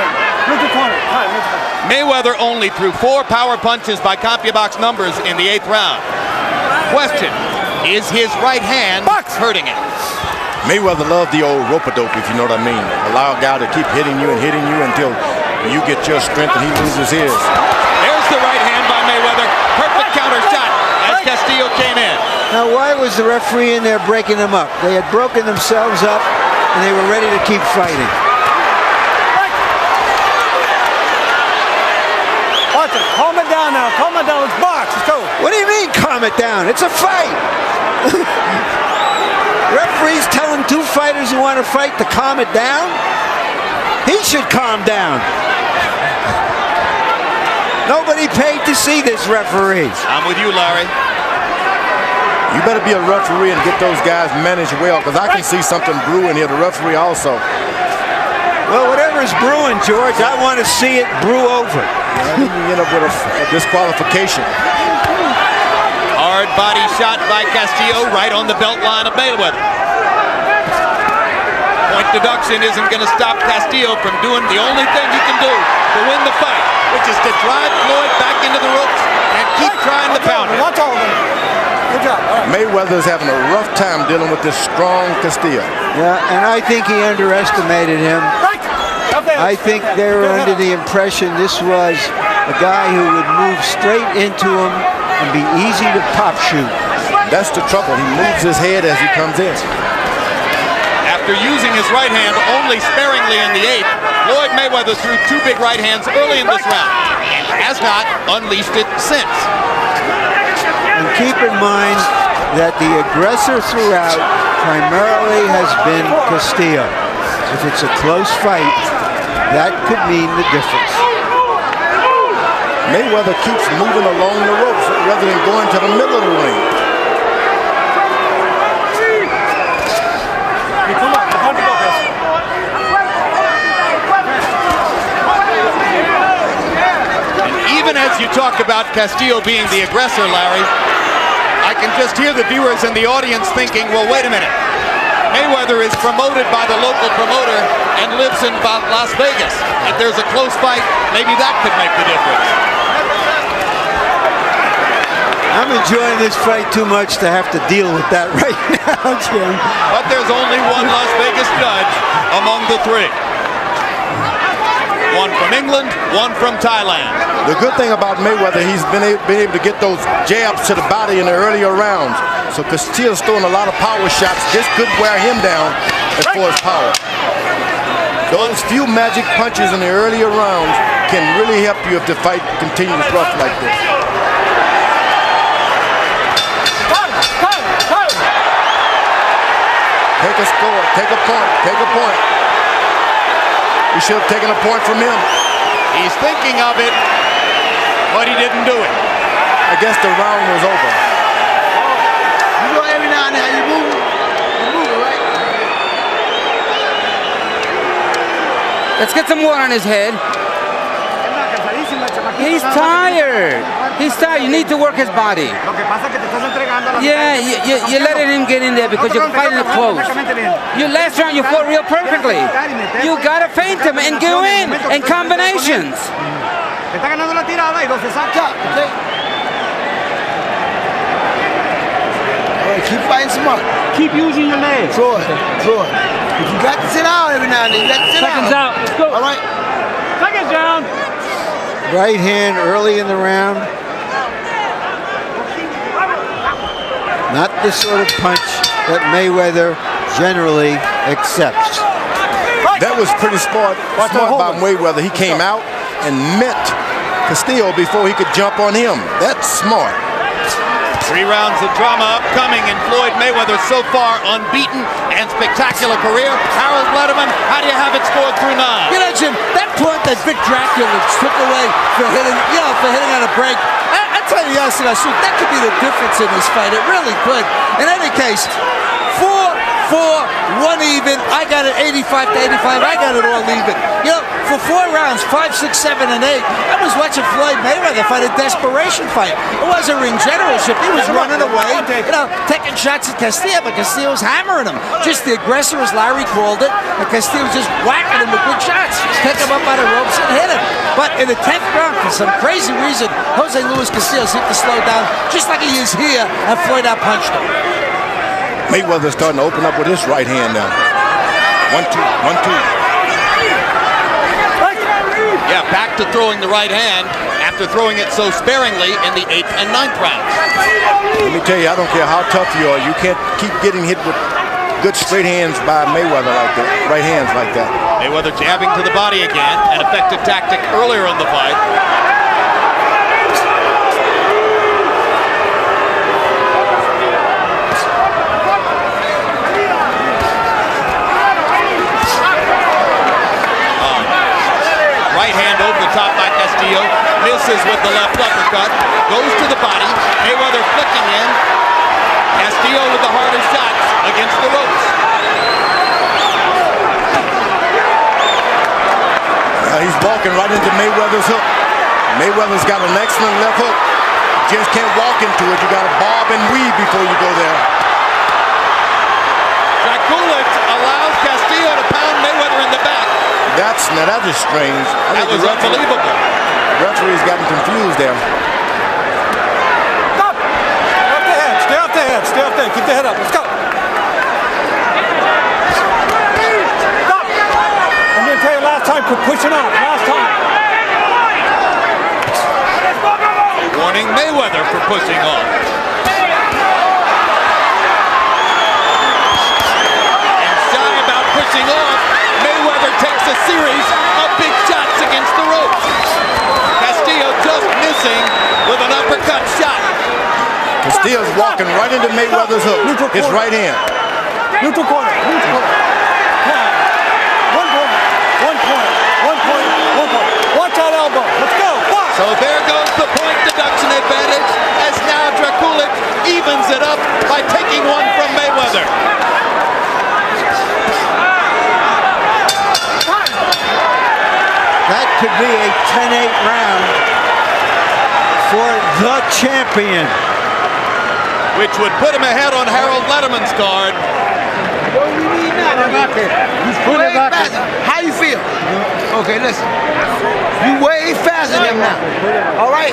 Mayweather only threw 4 power punches by CompuBox numbers in the 8th round. Question, is his right hand hurting him? Mayweather loved the old rope-a-dope, if you know what I mean. Allow a guy to keep hitting you until you get your strength and he loses his. There's the right hand by Mayweather. Perfect counter shot as Castillo came in. Now, why was the referee in there breaking them up? They had broken themselves up and they were ready to keep fighting. Watch it. Calm it down now. Calm it down. It's box. Let's go. What do you mean, calm it down? It's a fight. Referees telling 2 fighters who want to fight to calm it down? He should calm down. Nobody paid to see this referee. I'm with you, Larry. You better be a referee and get those guys managed well, because I can see something brewing here. The referee also. Well, whatever's brewing, George, I want to see it brew over. You end up with a disqualification. Hard body shot by Castillo right on the belt line of Mayweather. Point deduction isn't going to stop Castillo from doing the only thing he can do to win the fight, which is to drive Floyd back into the ropes and keep trying to pound him. Watch all of them. Good job. Mayweather's having a rough time dealing with this strong Castillo. Yeah, and I think he underestimated him. I think they were under the impression this was a guy who would move straight into him and be easy to pop shoot. That's the trouble. He moves his head as he comes in. After using his right hand only sparingly in the 8th, Floyd Mayweather threw 2 big right hands early in this round and has not unleashed it since. And keep in mind that the aggressor throughout primarily has been Castillo. If it's a close fight, that could mean the difference. Mayweather keeps moving along the ropes rather than going to the middle of the ring. Even as you talk about Castillo being the aggressor, Larry, I can just hear the viewers in the audience thinking, well, wait a minute. Mayweather is promoted by the local promoter and lives in Las Vegas. If there's a close fight, maybe that could make the difference. I'm enjoying this fight too much to have to deal with that right now, Jim. But there's only one Las Vegas judge among the 3. One from England, one from Thailand. The good thing about Mayweather, he's been able to get those jabs to the body in the earlier rounds. So Castillo's throwing a lot of power shots. This could wear him down as far as power. Those few magic punches in the earlier rounds can really help you if the fight continues rough like this. Take a score, take a point, take a point. We should have taken a point from him. He's thinking of it, but he didn't do it. I guess the round was over. You know, every now and then you move it, right? Let's get some water on his head. He's tired. He's tired. You need to work his body. Yeah, you're letting him get in there because you're fighting it close. Your last round, you fought real perfectly. You got to feint him and go in combinations. Keep fighting smart. Keep using your legs. Floyd. If you got to sit down every now and then, you got to sit Seconds down. out. Let's go. All right. Seconds down. Right hand early in the round. Not the sort of punch that Mayweather generally accepts. That was pretty smart by Mayweather. He came out and met Castillo before he could jump on him. That's smart. 3 rounds of drama upcoming in Floyd Mayweather's so far unbeaten and spectacular career. Harold Letterman, how do you have it scored through 9? You know, Jim, that point that Vic Dracula took away for hitting on a break, I tell you, honestly, that could be the difference in this fight. It really could. In any case, 4-4, 1 even. I got it 85 to 85. I got it all even. You know, for 4 rounds, 5, 6, 7, and 8, I was watching Floyd Mayweather fight a desperation fight. It wasn't ring generalship. He was running away, you know, taking shots at Castillo, but Castillo was hammering him. Just the aggressor, as Larry called it, and Castillo was just whacking him with good shots. Take him up by the ropes and hit him. But in the 10th round, for some crazy reason, Jose Luis Castillo seemed to slow down, just like he is here, and Floyd outpunched him. Mayweather's starting to open up with his right hand now. 1, 2, 1, 2. Yeah, back to throwing the right hand after throwing it so sparingly in the 8th and 9th rounds. Let me tell you, I don't care how tough you are, you can't keep getting hit with good straight hands by Mayweather like that, right hands like that. Mayweather jabbing to the body again, an effective tactic earlier in the fight. Right hand over the top by Castillo, misses with the left uppercut, goes to the body, Mayweather flicking in, Castillo with the hardest shots against the ropes. He's walking right into Mayweather's hook. Mayweather's got an excellent left hook. Just can't walk into it. You got to bob and weave before you go there. Dracula allows Castillo to pound Mayweather in the back. Now that is strange. That was unbelievable. Referee's gotten confused there. Stop! Stay off the head. Stay off the head. Stay off the head. Keep the head up. Let's go. Stop! I'm going to tell you last time for pushing off. Last time. Warning Mayweather for pushing off. And shy about pushing off, Mayweather takes a series of big shots against the ropes. Castillo just missing with an uppercut shot. Castillo's walking right into Mayweather's hook. His right hand. Neutral corner. Neutral corner. 1 point. 1 point. 1 point. 1 point. Watch that elbow. Let's go. Watch. So there goes the point deduction advantage as now Dracula evens it up by taking one from Mayweather. That could be a 10-8 round for the champion. Which would put him ahead on Harold Letterman's card. Way faster. How you feel? Okay, listen. You way faster than him now. All right?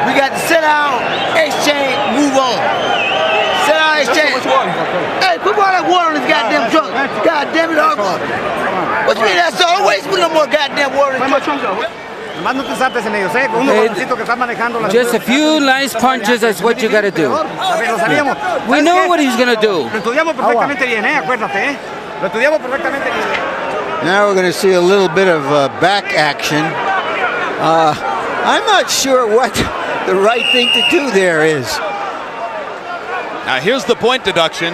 We got to sit down, exchange, move on. Sit down, exchange. Hey, put all that water in this goddamn trunk. God damn it, all. What you mean that's all? Always put no more goddamn water in the trunk. Just a few nice punches, that's what you got to do. We know what he's going to do. Now we're going to see a little bit of back action. I'm not sure what the right thing to do there is. Now here's the point deduction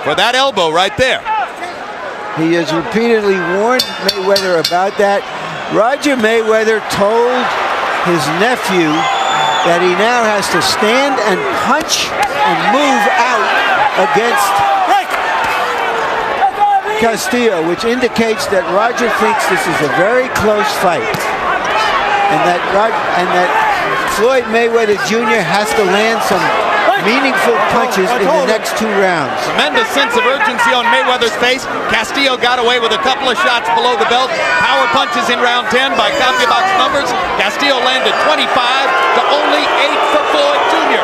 for that elbow right there. He has repeatedly warned Mayweather about that. Roger Mayweather told his nephew that he now has to stand and punch and move out against Castillo, which indicates that Roger thinks this is a very close fight, and that Floyd Mayweather Jr. has to land some meaningful punches in the next 2 rounds. Tremendous sense of urgency on Mayweather's face. Castillo got away with a couple of shots below the belt. Power punches in round 10 by CompuBox numbers. Castillo landed 25 to only 8 for Floyd Jr.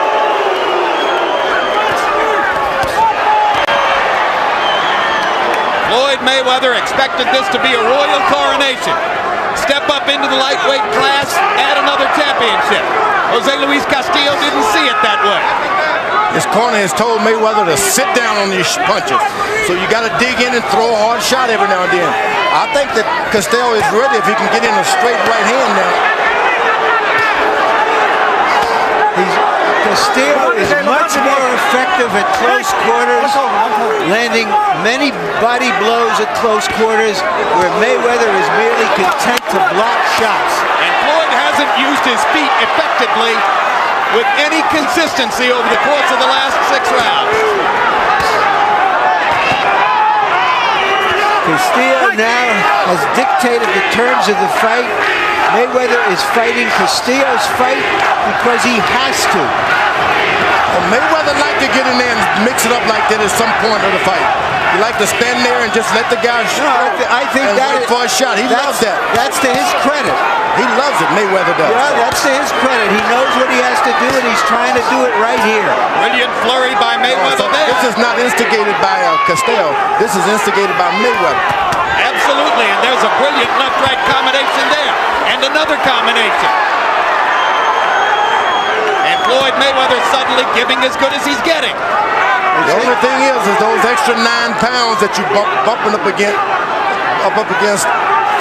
Floyd Mayweather expected this to be a royal coronation. Step up into the lightweight class, add another championship. Jose Luis Castillo didn't see it that way. His corner has told Mayweather to sit down on these punches. So you got to dig in and throw a hard shot every now and then. I think that Castillo is ready if he can get in a straight right hand now. Castillo is much more effective at close quarters, landing many body blows at close quarters, where Mayweather is merely content to block shots. And Floyd hasn't used his feet effectively with any consistency over the course of the last 6 rounds. Castillo now has dictated the terms of the fight. Mayweather is fighting Castillo's fight because he has to. Well, Mayweather like to get in there and mix it up like that at some point of the fight. He like to stand there and just let the guy shoot. I think that wait for a shot. He loves that. That's to his credit. He loves it. Mayweather does. Yeah, that's to his credit. He knows what he has to do, and he's trying to do it right here. Brilliant flurry by Mayweather there. This is not instigated by Castillo. This is instigated by Mayweather. Absolutely, and there's a brilliant left-right combination there. And another combination. And Floyd Mayweather suddenly giving as good as he's getting. The only thing is those extra 9 pounds that you bumping up against,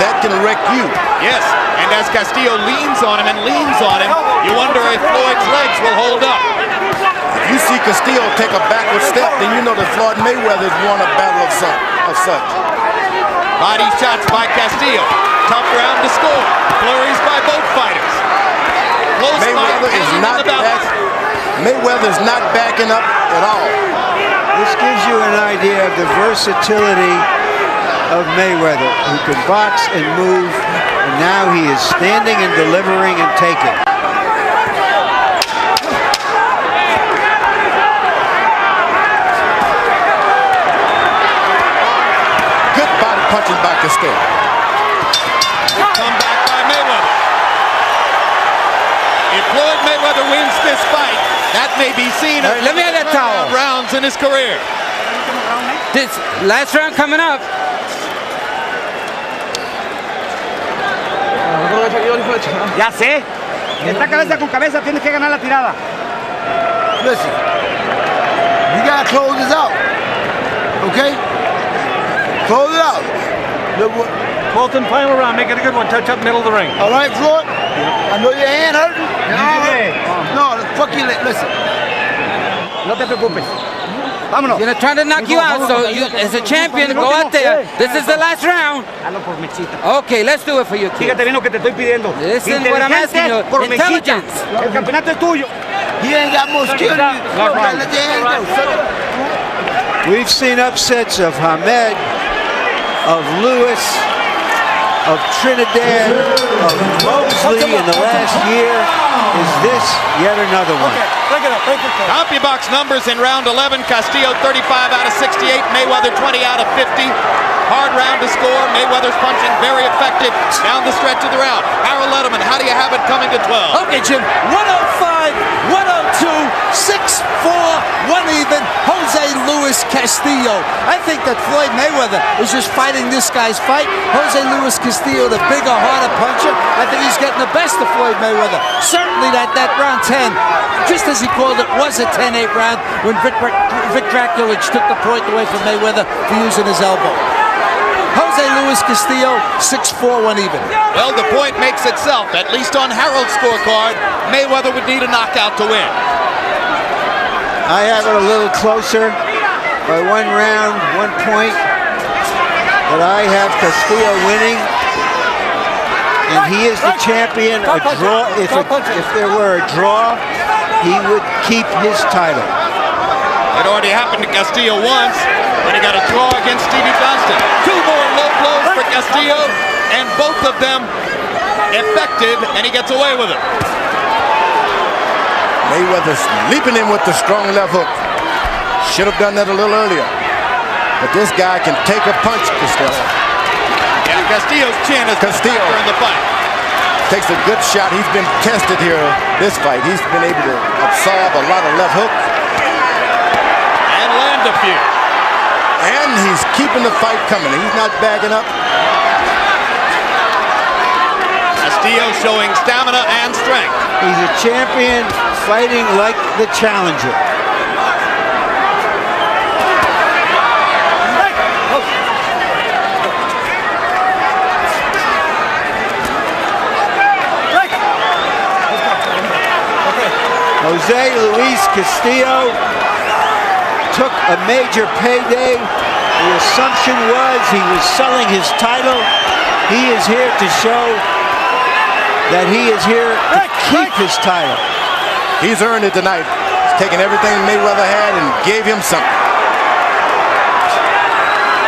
that can wreck you. Yes, and as Castillo leans on him, you wonder if Floyd's legs will hold up. If you see Castillo take a backward step, then you know that Floyd Mayweather has won a battle of such. Body shots by Castillo. Tough round to score. Flurries by both fighters. Close Mayweather is not backing up at all. This gives you an idea of the versatility of Mayweather, who can box and move, and now he is standing and delivering and taking. Good body punches by Castillo. Comeback by Mayweather. If Floyd Mayweather wins this fight, that may be seen as let me have that towel. rounds in his career. This last round coming up. Ya sé. Está cabeza con cabeza, tienes que ganar la tirada. Listen, you gotta close this out. Okay? Close it out. 12th and final round. Make it a good one. Touch up middle of the ring. All right, Floyd? I know your hand hurting. No, fuck you. Listen. No te preocupes. Vámonos. You're gonna try to knock you out, so you, as a champion, go out there. This is the last round. Hazlo por Mexita. Okay, let's do it for you, kid. Fíjate bien lo que te estoy pidiendo. Listen what I'm asking you. Por Mexita. Intelligence. El campeonato es tuyo. He ain't got more skill than you. You gotta let your hand go. Suck it. We've seen upsets of Hamed, of Lewis, of Trinidad, of Mosley in the last year. Is this yet another one? Break it up. Break it up. CompuBox numbers in round 11. Castillo 35 out of 68. Mayweather 20 out of 50. Hard round to score. Mayweather's punching very effective down the stretch of the round. Harold Letterman, how do you have it coming to 12? Okay, Jim. 105, 102, 6-4, 1 even. Jose Luis Castillo. I think that Floyd Mayweather is just fighting this guy's fight. Jose Luis Castillo, the bigger, harder puncher. I think he's getting the best of Floyd Mayweather. Certainly that round 10, just as he called it, was a 10-8 round when Vic Draculich took the point away from Mayweather for using his elbow. Jose Luis Castillo, 6-4, 1 even. Well, the point makes itself. At least on Harold's scorecard, Mayweather would need a knockout to win. I have it a little closer by 1 round, 1 point. But I have Castillo winning. And he is the champion. A draw. If there were a draw, he would keep his title. It already happened to Castillo once when he got a draw against Stevie Johnston. 2 more low blows for Castillo, and both of them effective, and he gets away with it. Mayweather's leaping in with the strong left hook. Should have done that a little earlier. But this guy can take a punch, Castillo. Yeah, Castillo's chin is Castillo in the fight. Takes a good shot. He's been tested here this fight. He's been able to absorb a lot of left hook. And land a few. And he's keeping the fight coming. He's not backing up. Castillo showing stamina and strength. He's a champion fighting like the challenger. Jose Jose Luis Castillo took a major payday. The assumption was he was selling his title. He is here to show that he is here to keep his title. He's earned it tonight. He's taken everything Mayweather had and gave him something.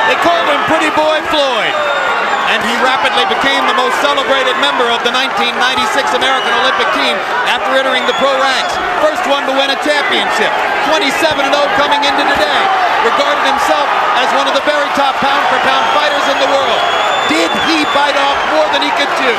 They called him Pretty Boy Floyd, and he rapidly became the most celebrated member of the 1996 American Olympic team after entering the pro ranks. First one to win a championship, 27-0 coming into today. Regarded himself as one of the very top pound-for-pound fighters in the world. Did he bite off more than he could chew?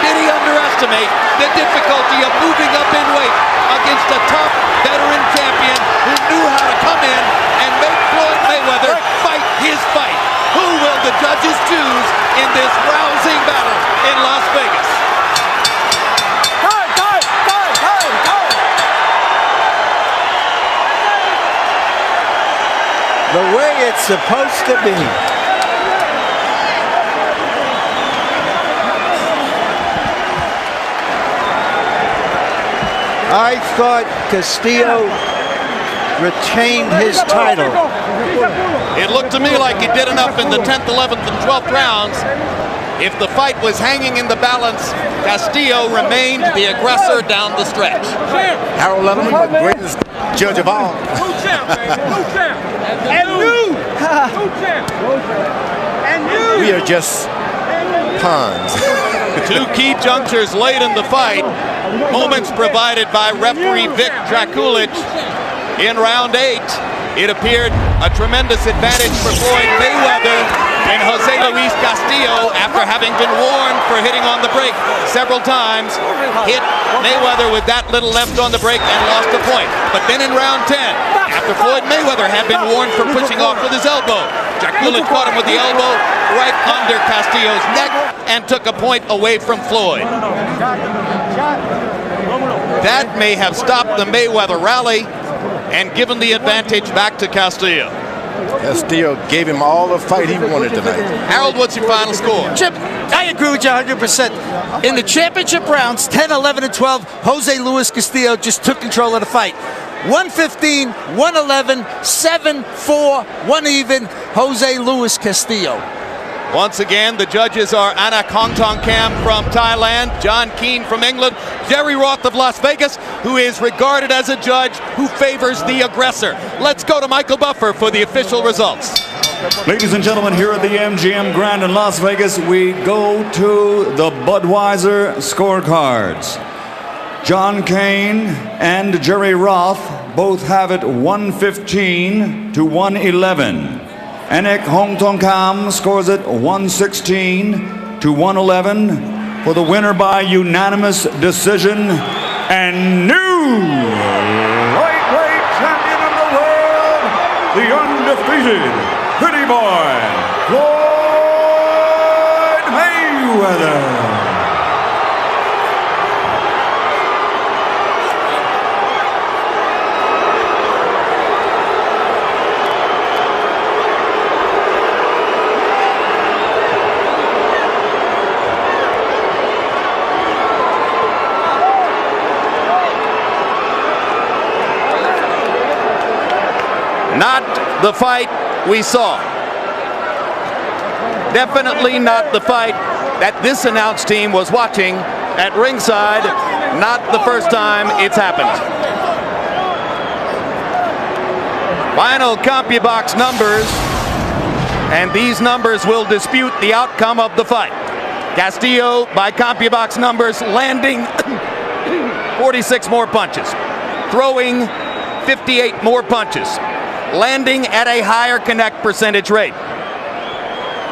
Did he underestimate the difficulty of moving up in weight against a top veteran champion who knew how to come in and make Floyd Mayweather fight his fight? Who will the judges choose in this rousing battle in Las Vegas? The way it's supposed to be. I thought Castillo retained his title. It looked to me like he did enough in the 10th, 11th, and 12th rounds. If the fight was hanging in the balance, Castillo remained the aggressor down the stretch. Harold Letterman, the greatest judge of all. We are just pawns. Two key junctures late in the fight. Moments provided by referee Vic Drakulich in round 8. It appeared a tremendous advantage for Floyd Mayweather and Jose Luis Castillo after having been warned for hitting on the brake several times. Hit Mayweather with that little left on the brake and lost a point. But then in round 10, after Floyd Mayweather had been warned for pushing off with his elbow, Drakulich caught him with the elbow right under Castillo's neck and took a point away from Floyd. That may have stopped the Mayweather rally and given the advantage back to Castillo. Castillo gave him all the fight he wanted tonight. Harold, what's your final score? Chip, I agree with you 100%. In the championship rounds, 10, 11, and 12, Jose Luis Castillo just took control of the fight. 115, 111, 7-4, 1 even, Jose Luis Castillo. Once again, the judges are Anak Hongtongkam from Thailand, John Keane from England, Jerry Roth of Las Vegas, who is regarded as a judge who favors the aggressor. Let's go to Michael Buffer for the official results. Ladies and gentlemen, here at the MGM Grand in Las Vegas, we go to the Budweiser scorecards. John Kane and Jerry Roth both have it 115 to 111. Anak Hongtongkam scores it 116 to 111 for the winner by unanimous decision and new lightweight champion of the world, the undefeated Pretty Boy, Floyd Mayweather. Not the fight we saw. Definitely not the fight that this announce team was watching at ringside. Not the first time it's happened. Final CompuBox numbers, and these numbers will dispute the outcome of the fight. Castillo, by CompuBox numbers, landing 46 more punches, throwing 58 more punches, landing at a higher connect percentage rate.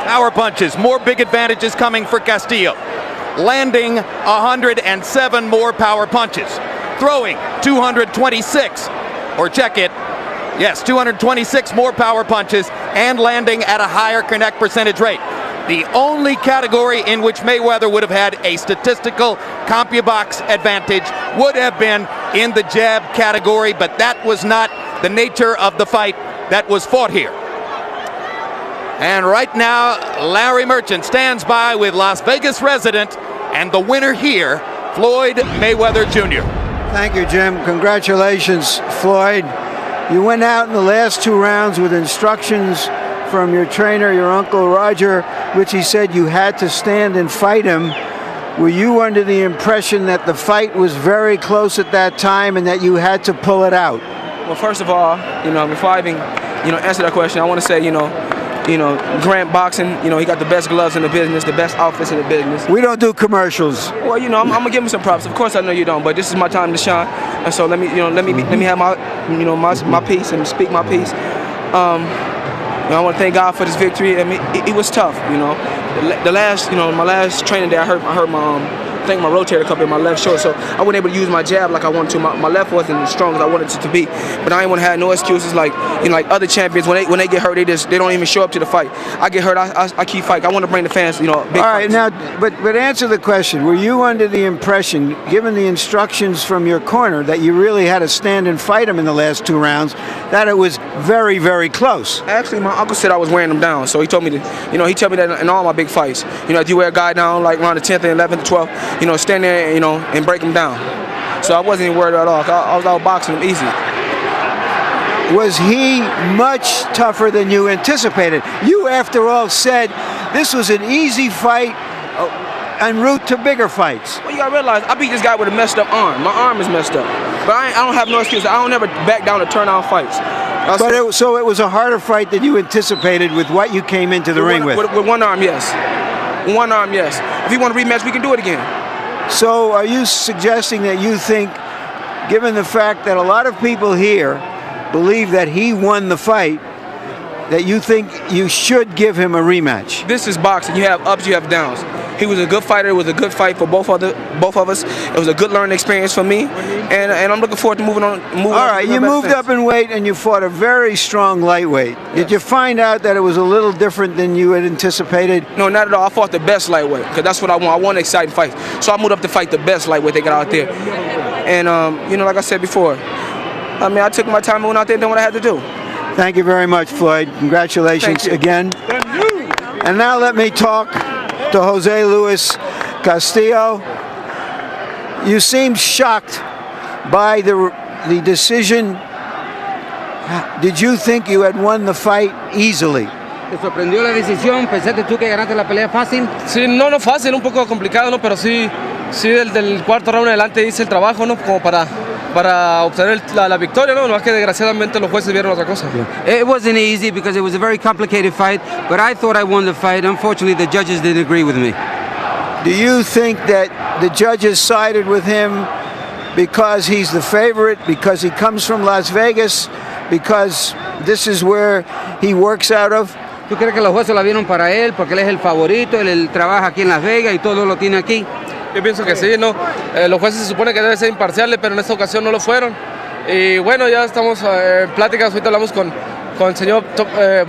Power punches, more big advantages coming for Castillo. Landing 107 more power punches. Throwing 226, or check it, yes, 226 more power punches and landing at a higher connect percentage rate. The only category in which Mayweather would have had a statistical CompuBox advantage would have been in the jab category, but that was not the nature of the fight that was fought here. And right now, Larry Merchant stands by with Las Vegas resident and the winner here, Floyd Mayweather Jr. Thank you, Jim. Congratulations, Floyd. You went out in the last 2 rounds with instructions from your trainer, your uncle Roger, which he said you had to stand and fight him. Were you under the impression that the fight was very close at that time and that you had to pull it out? Well, first of all, before I even, answer that question, I want to say, Grant Boxing, he got the best gloves in the business, the best outfits in the business. We don't do commercials. Well, I'm gonna give him some props. Of course, I know you don't, but this is my time to shine, and so let me have my piece and speak my piece. I want to thank God for this victory. I mean, it was tough, The last, my last training day, I hurt my rotator cuff in my left shoulder, so I wasn't able to use my jab like I wanted to. My left wasn't as strong as I wanted it to be, but I ain't want to have no excuses like like other champions when they get hurt, they don't even show up to the fight. I get hurt, I keep fighting. I want to bring the fans, big All right, fights. now, but answer the question. Were you under the impression, given the instructions from your corner, that you really had to stand and fight him in the last 2 rounds, that it was very, very close? Actually, my uncle said I was wearing him down, so he told me that, he told me that in all my big fights, if you wear a guy down like around the 10th and 11th, 12th, stand there, and break him down. So I wasn't even worried at all. I was out boxing him easy. Was he much tougher than you anticipated? You, after all, said this was an easy fight en route to bigger fights. Well, you gotta realize, I beat this guy with a messed up arm. My arm is messed up. But I don't have no excuse. I don't ever back down to turn out fights. So it was a harder fight than you anticipated with what you came into the ring with? With one arm, yes. One arm, yes. If you want a rematch, we can do it again. So are you suggesting that you think, given the fact that a lot of people here believe that he won the fight, that you think you should give him a rematch? This is boxing. You have ups, you have downs. He was a good fighter. It was a good fight for both of us. It was a good learning experience for me, and I'm looking forward to moving on. All right, you moved up in weight and you fought a very strong lightweight. Yes. Did you find out that it was a little different than you had anticipated? No, not at all. I fought the best lightweight because that's what I want. I want an exciting fight. So I moved up to fight the best lightweight they got out there. And like I said before, I took my time and went out there and did what I had to do. Thank you very much, Floyd. Congratulations again. And now let me talk to Jose Luis Castillo. You seemed shocked by the decision. Did you think you had won the fight easily? ¿Te sorprendió la decisión? ¿Pensaste tú que ganaste la pelea fácil? Sí, no fácil, un poco complicado, ¿no? Pero sí del cuarto round en adelante hice el trabajo, ¿no? Como para obtener la victoria, ¿no? Más que desgraciadamente los jueces vieron otra cosa. It wasn't easy because it was a very complicated fight, but I thought I won the fight. Unfortunately, the judges didn't agree with me. Do you think that the judges sided with him because he's the favorite, because he comes from Las Vegas, because this is where he works out of? ¿Tú crees que los jueces la vieron para él porque él es el favorito, él trabaja aquí en Las Vegas y todo lo tiene aquí? Yo pienso que sí, ¿no? Los jueces se supone que deben ser imparciales, pero en esta ocasión no lo fueron. Y bueno, ya estamos en pláticas, ahorita hablamos con el señor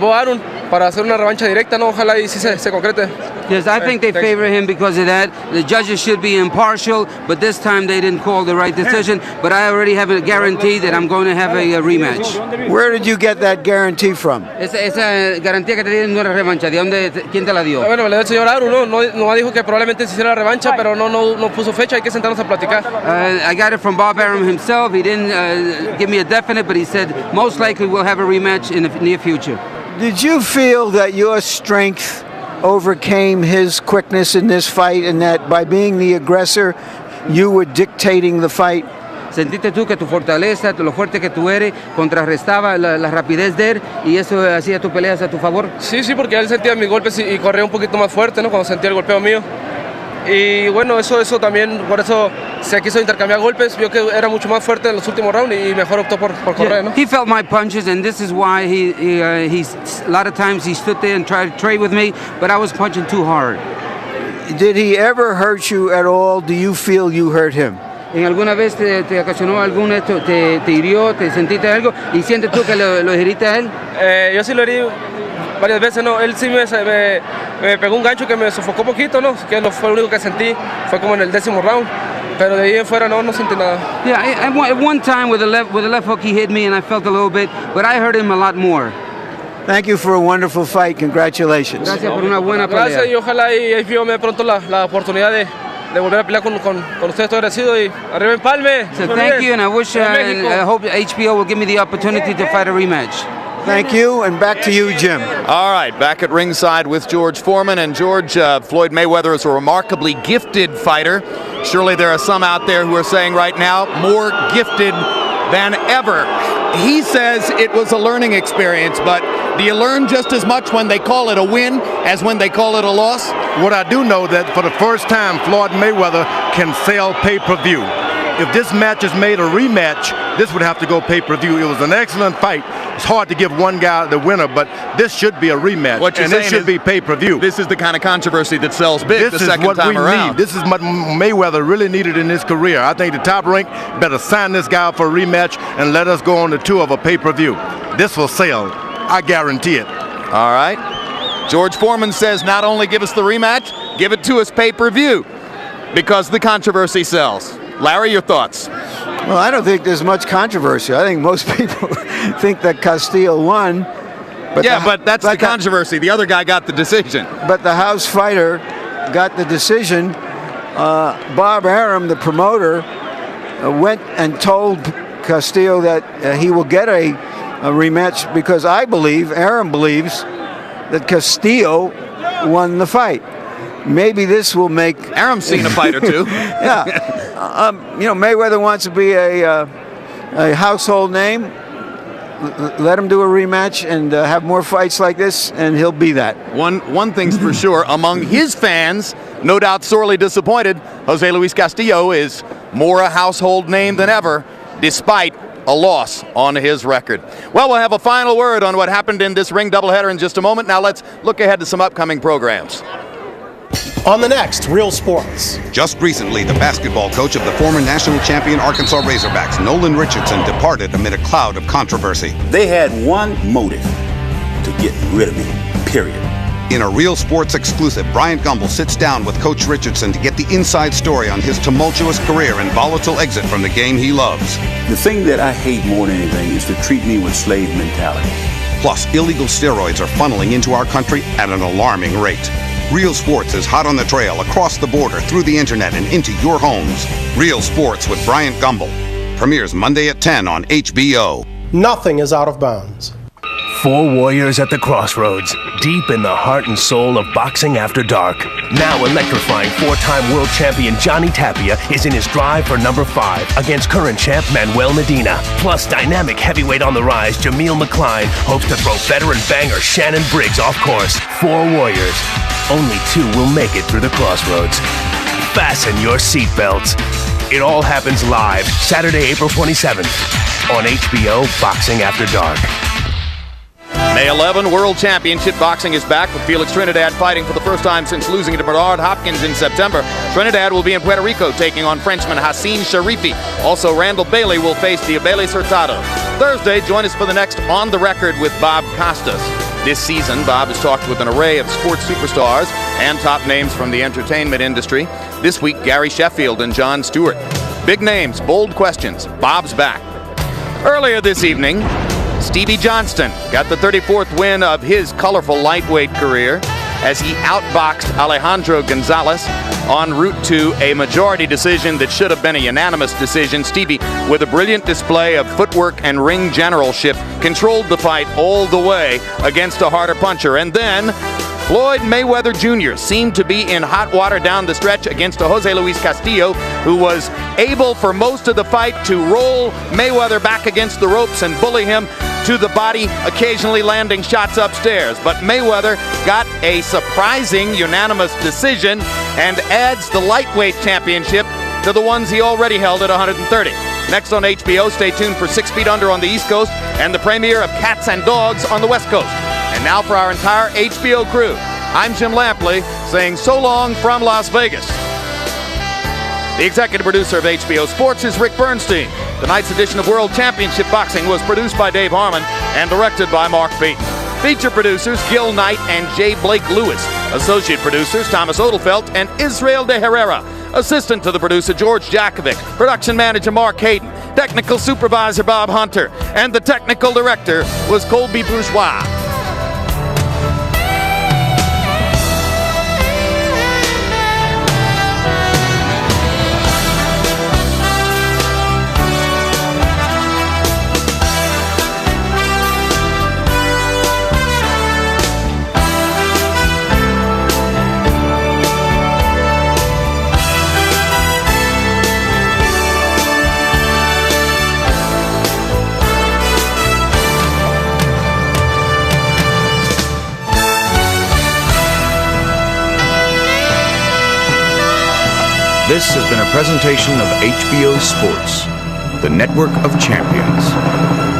Bo Arum para hacer una revancha directa, ¿no? Ojalá y sí se concrete. Yes, I think they favor him because of that. The judges should be impartial, but this time they didn't call the right decision. But I already have a guarantee that I'm going to have a rematch. Where did you get that guarantee from? Esa garantía que te dieron una revancha, ¿quién te la dio? Bueno, me la dio el señor Arum, no dijo que probablemente se hiciera la revancha, pero no puso fecha, hay que sentarnos a platicar. I got it from Bob Arum himself. He didn't give me a definite, but he said most likely we'll have a rematch in the near future. Did you feel that your strength overcame his quickness in this fight, and that by being the aggressor, you were dictating the fight? ¿Sentiste tú que tu fortaleza, lo fuerte que tú eres, contrarrestaba la rapidez de él y eso hacía tu pelea a tu favor? Sí, porque él sentía mis golpes y corría un poquito más fuerte, ¿no? Cuando sentía el golpeo mío. Y bueno, eso también, por eso se quiso intercambiar golpes. Vio que era mucho más fuerte en los últimos rounds y mejor optó por correr, ¿no? He felt my punches, and this is why he's a lot of times he stood there and tried to trade with me, but I was punching too hard. Did he ever hurt you at all? Do you feel you hurt him? ¿En alguna vez te ocasionó te hirió, te sentiste algo y sientes tú que lo heriste a él? Yo sí lo herí varias veces, ¿no? Él sí me pegó un gancho que me sofocó poquito, ¿no? Que fue lo único que sentí, fue como en el 10º round. Pero de ahí en fuera no sentí nada. Yeah, at one time with the left hook he hit me and I felt a little bit, but I hurt him a lot more. Thank you for a wonderful fight. Congratulations. Gracias por una buena pelea. Gracias y ojalá y me dé pronto la oportunidad volver a pelear con ustedes. Estoy agradecido y arriba Empalme. So thank you, and I wish and I hope HBO will give me the opportunity to fight a rematch. Thank you, and back to you, Jim. All right, back at ringside with George Foreman. And George, Floyd Mayweather is a remarkably gifted fighter. Surely there are some out there who are saying right now, more gifted than ever. He says it was a learning experience, but do you learn just as much when they call it a win as when they call it a loss? What I do know that for the first time, Floyd Mayweather can sell pay-per-view. If this match is made a rematch, this would have to go pay-per-view. It was an excellent fight. It's hard to give one guy the winner, but this should be a rematch, and this should be pay-per-view. This is the kind of controversy that sells big the second time around. This is what Mayweather really needed in his career. I think the Top Rank better sign this guy up for a rematch and let us go on the tour of a pay-per-view. This will sell. I guarantee it. All right. George Foreman says not only give us the rematch, give it to us pay-per-view because the controversy sells. Larry, your thoughts? Well, I don't think there's much controversy. I think most people think that Castillo won. But that's the controversy. The other guy got the decision. But the house fighter got the decision. Bob Arum, the promoter, went and told Castillo that he will get a rematch because Arum believes that Castillo won the fight. Maybe this will make... Arum's seen a fight or two. Yeah. Mayweather wants to be a household name. Let him do a rematch and have more fights like this, and he'll be that. One thing's for sure, among his fans, no doubt sorely disappointed, Jose Luis Castillo is more a household name than ever, despite a loss on his record. Well, we'll have a final word on what happened in this ring doubleheader in just a moment. Now let's look ahead to some upcoming programs. On the next Real Sports. Just recently, the basketball coach of the former national champion Arkansas Razorbacks, Nolan Richardson, departed amid a cloud of controversy. They had one motive: to get rid of me, period. In a Real Sports exclusive, Bryant Gumbel sits down with Coach Richardson to get the inside story on his tumultuous career and volatile exit from the game he loves. The thing that I hate more than anything is to treat me with slave mentality. Plus, illegal steroids are funneling into our country at an alarming rate. Real Sports is hot on the trail, across the border, through the internet, and into your homes. Real Sports with Bryant Gumbel. Premieres Monday at 10 on HBO. Nothing is out of bounds. Four warriors at the crossroads, deep in the heart and soul of boxing after dark. Now electrifying four-time world champion Johnny Tapia is in his drive for number 5 against current champ Manuel Medina. Plus dynamic heavyweight on the rise Jameel McCline hopes to throw veteran banger Shannon Briggs off course. 4 warriors. Only 2 will make it through the crossroads. Fasten your seatbelts. It all happens live Saturday, April 27th on HBO Boxing After Dark. May 11, World Championship Boxing is back with Felix Trinidad fighting for the first time since losing to Bernard Hopkins in September. Trinidad will be in Puerto Rico taking on Frenchman Hassan Sharifi. Also, Randall Bailey will face Diabeles Hurtado. Thursday, join us for the next On the Record with Bob Costas. This season, Bob has talked with an array of sports superstars and top names from the entertainment industry. This week, Gary Sheffield and Jon Stewart. Big names, bold questions. Bob's back. Earlier this evening, Stevie Johnston got the 34th win of his colorful lightweight career as he outboxed Alejandro Gonzalez en route to a majority decision that should have been a unanimous decision. Stevie, with a brilliant display of footwork and ring generalship, controlled the fight all the way against a harder puncher. And then Floyd Mayweather Jr. seemed to be in hot water down the stretch against a Jose Luis Castillo, who was able for most of the fight to roll Mayweather back against the ropes and bully him to the body, occasionally landing shots upstairs. But Mayweather got a surprising unanimous decision and adds the lightweight championship to the ones he already held at 130. Next on HBO, stay tuned for 6 Feet Under on the East Coast and the premiere of Cats and Dogs on the West Coast. And now for our entire HBO crew, I'm Jim Lampley saying so long from Las Vegas. The executive producer of HBO Sports is Rick Bernstein. Tonight's edition of World Championship Boxing was produced by Dave Harmon and directed by Mark Beaton. Feature producers Gil Knight and J. Blake Lewis. Associate producers Thomas Odelfelt and Israel de Herrera. Assistant to the producer George Jakovic. Production manager Mark Hayden. Technical supervisor Bob Hunter. And the technical director was Colby Bourgeois. This has been a presentation of HBO Sports, the network of champions.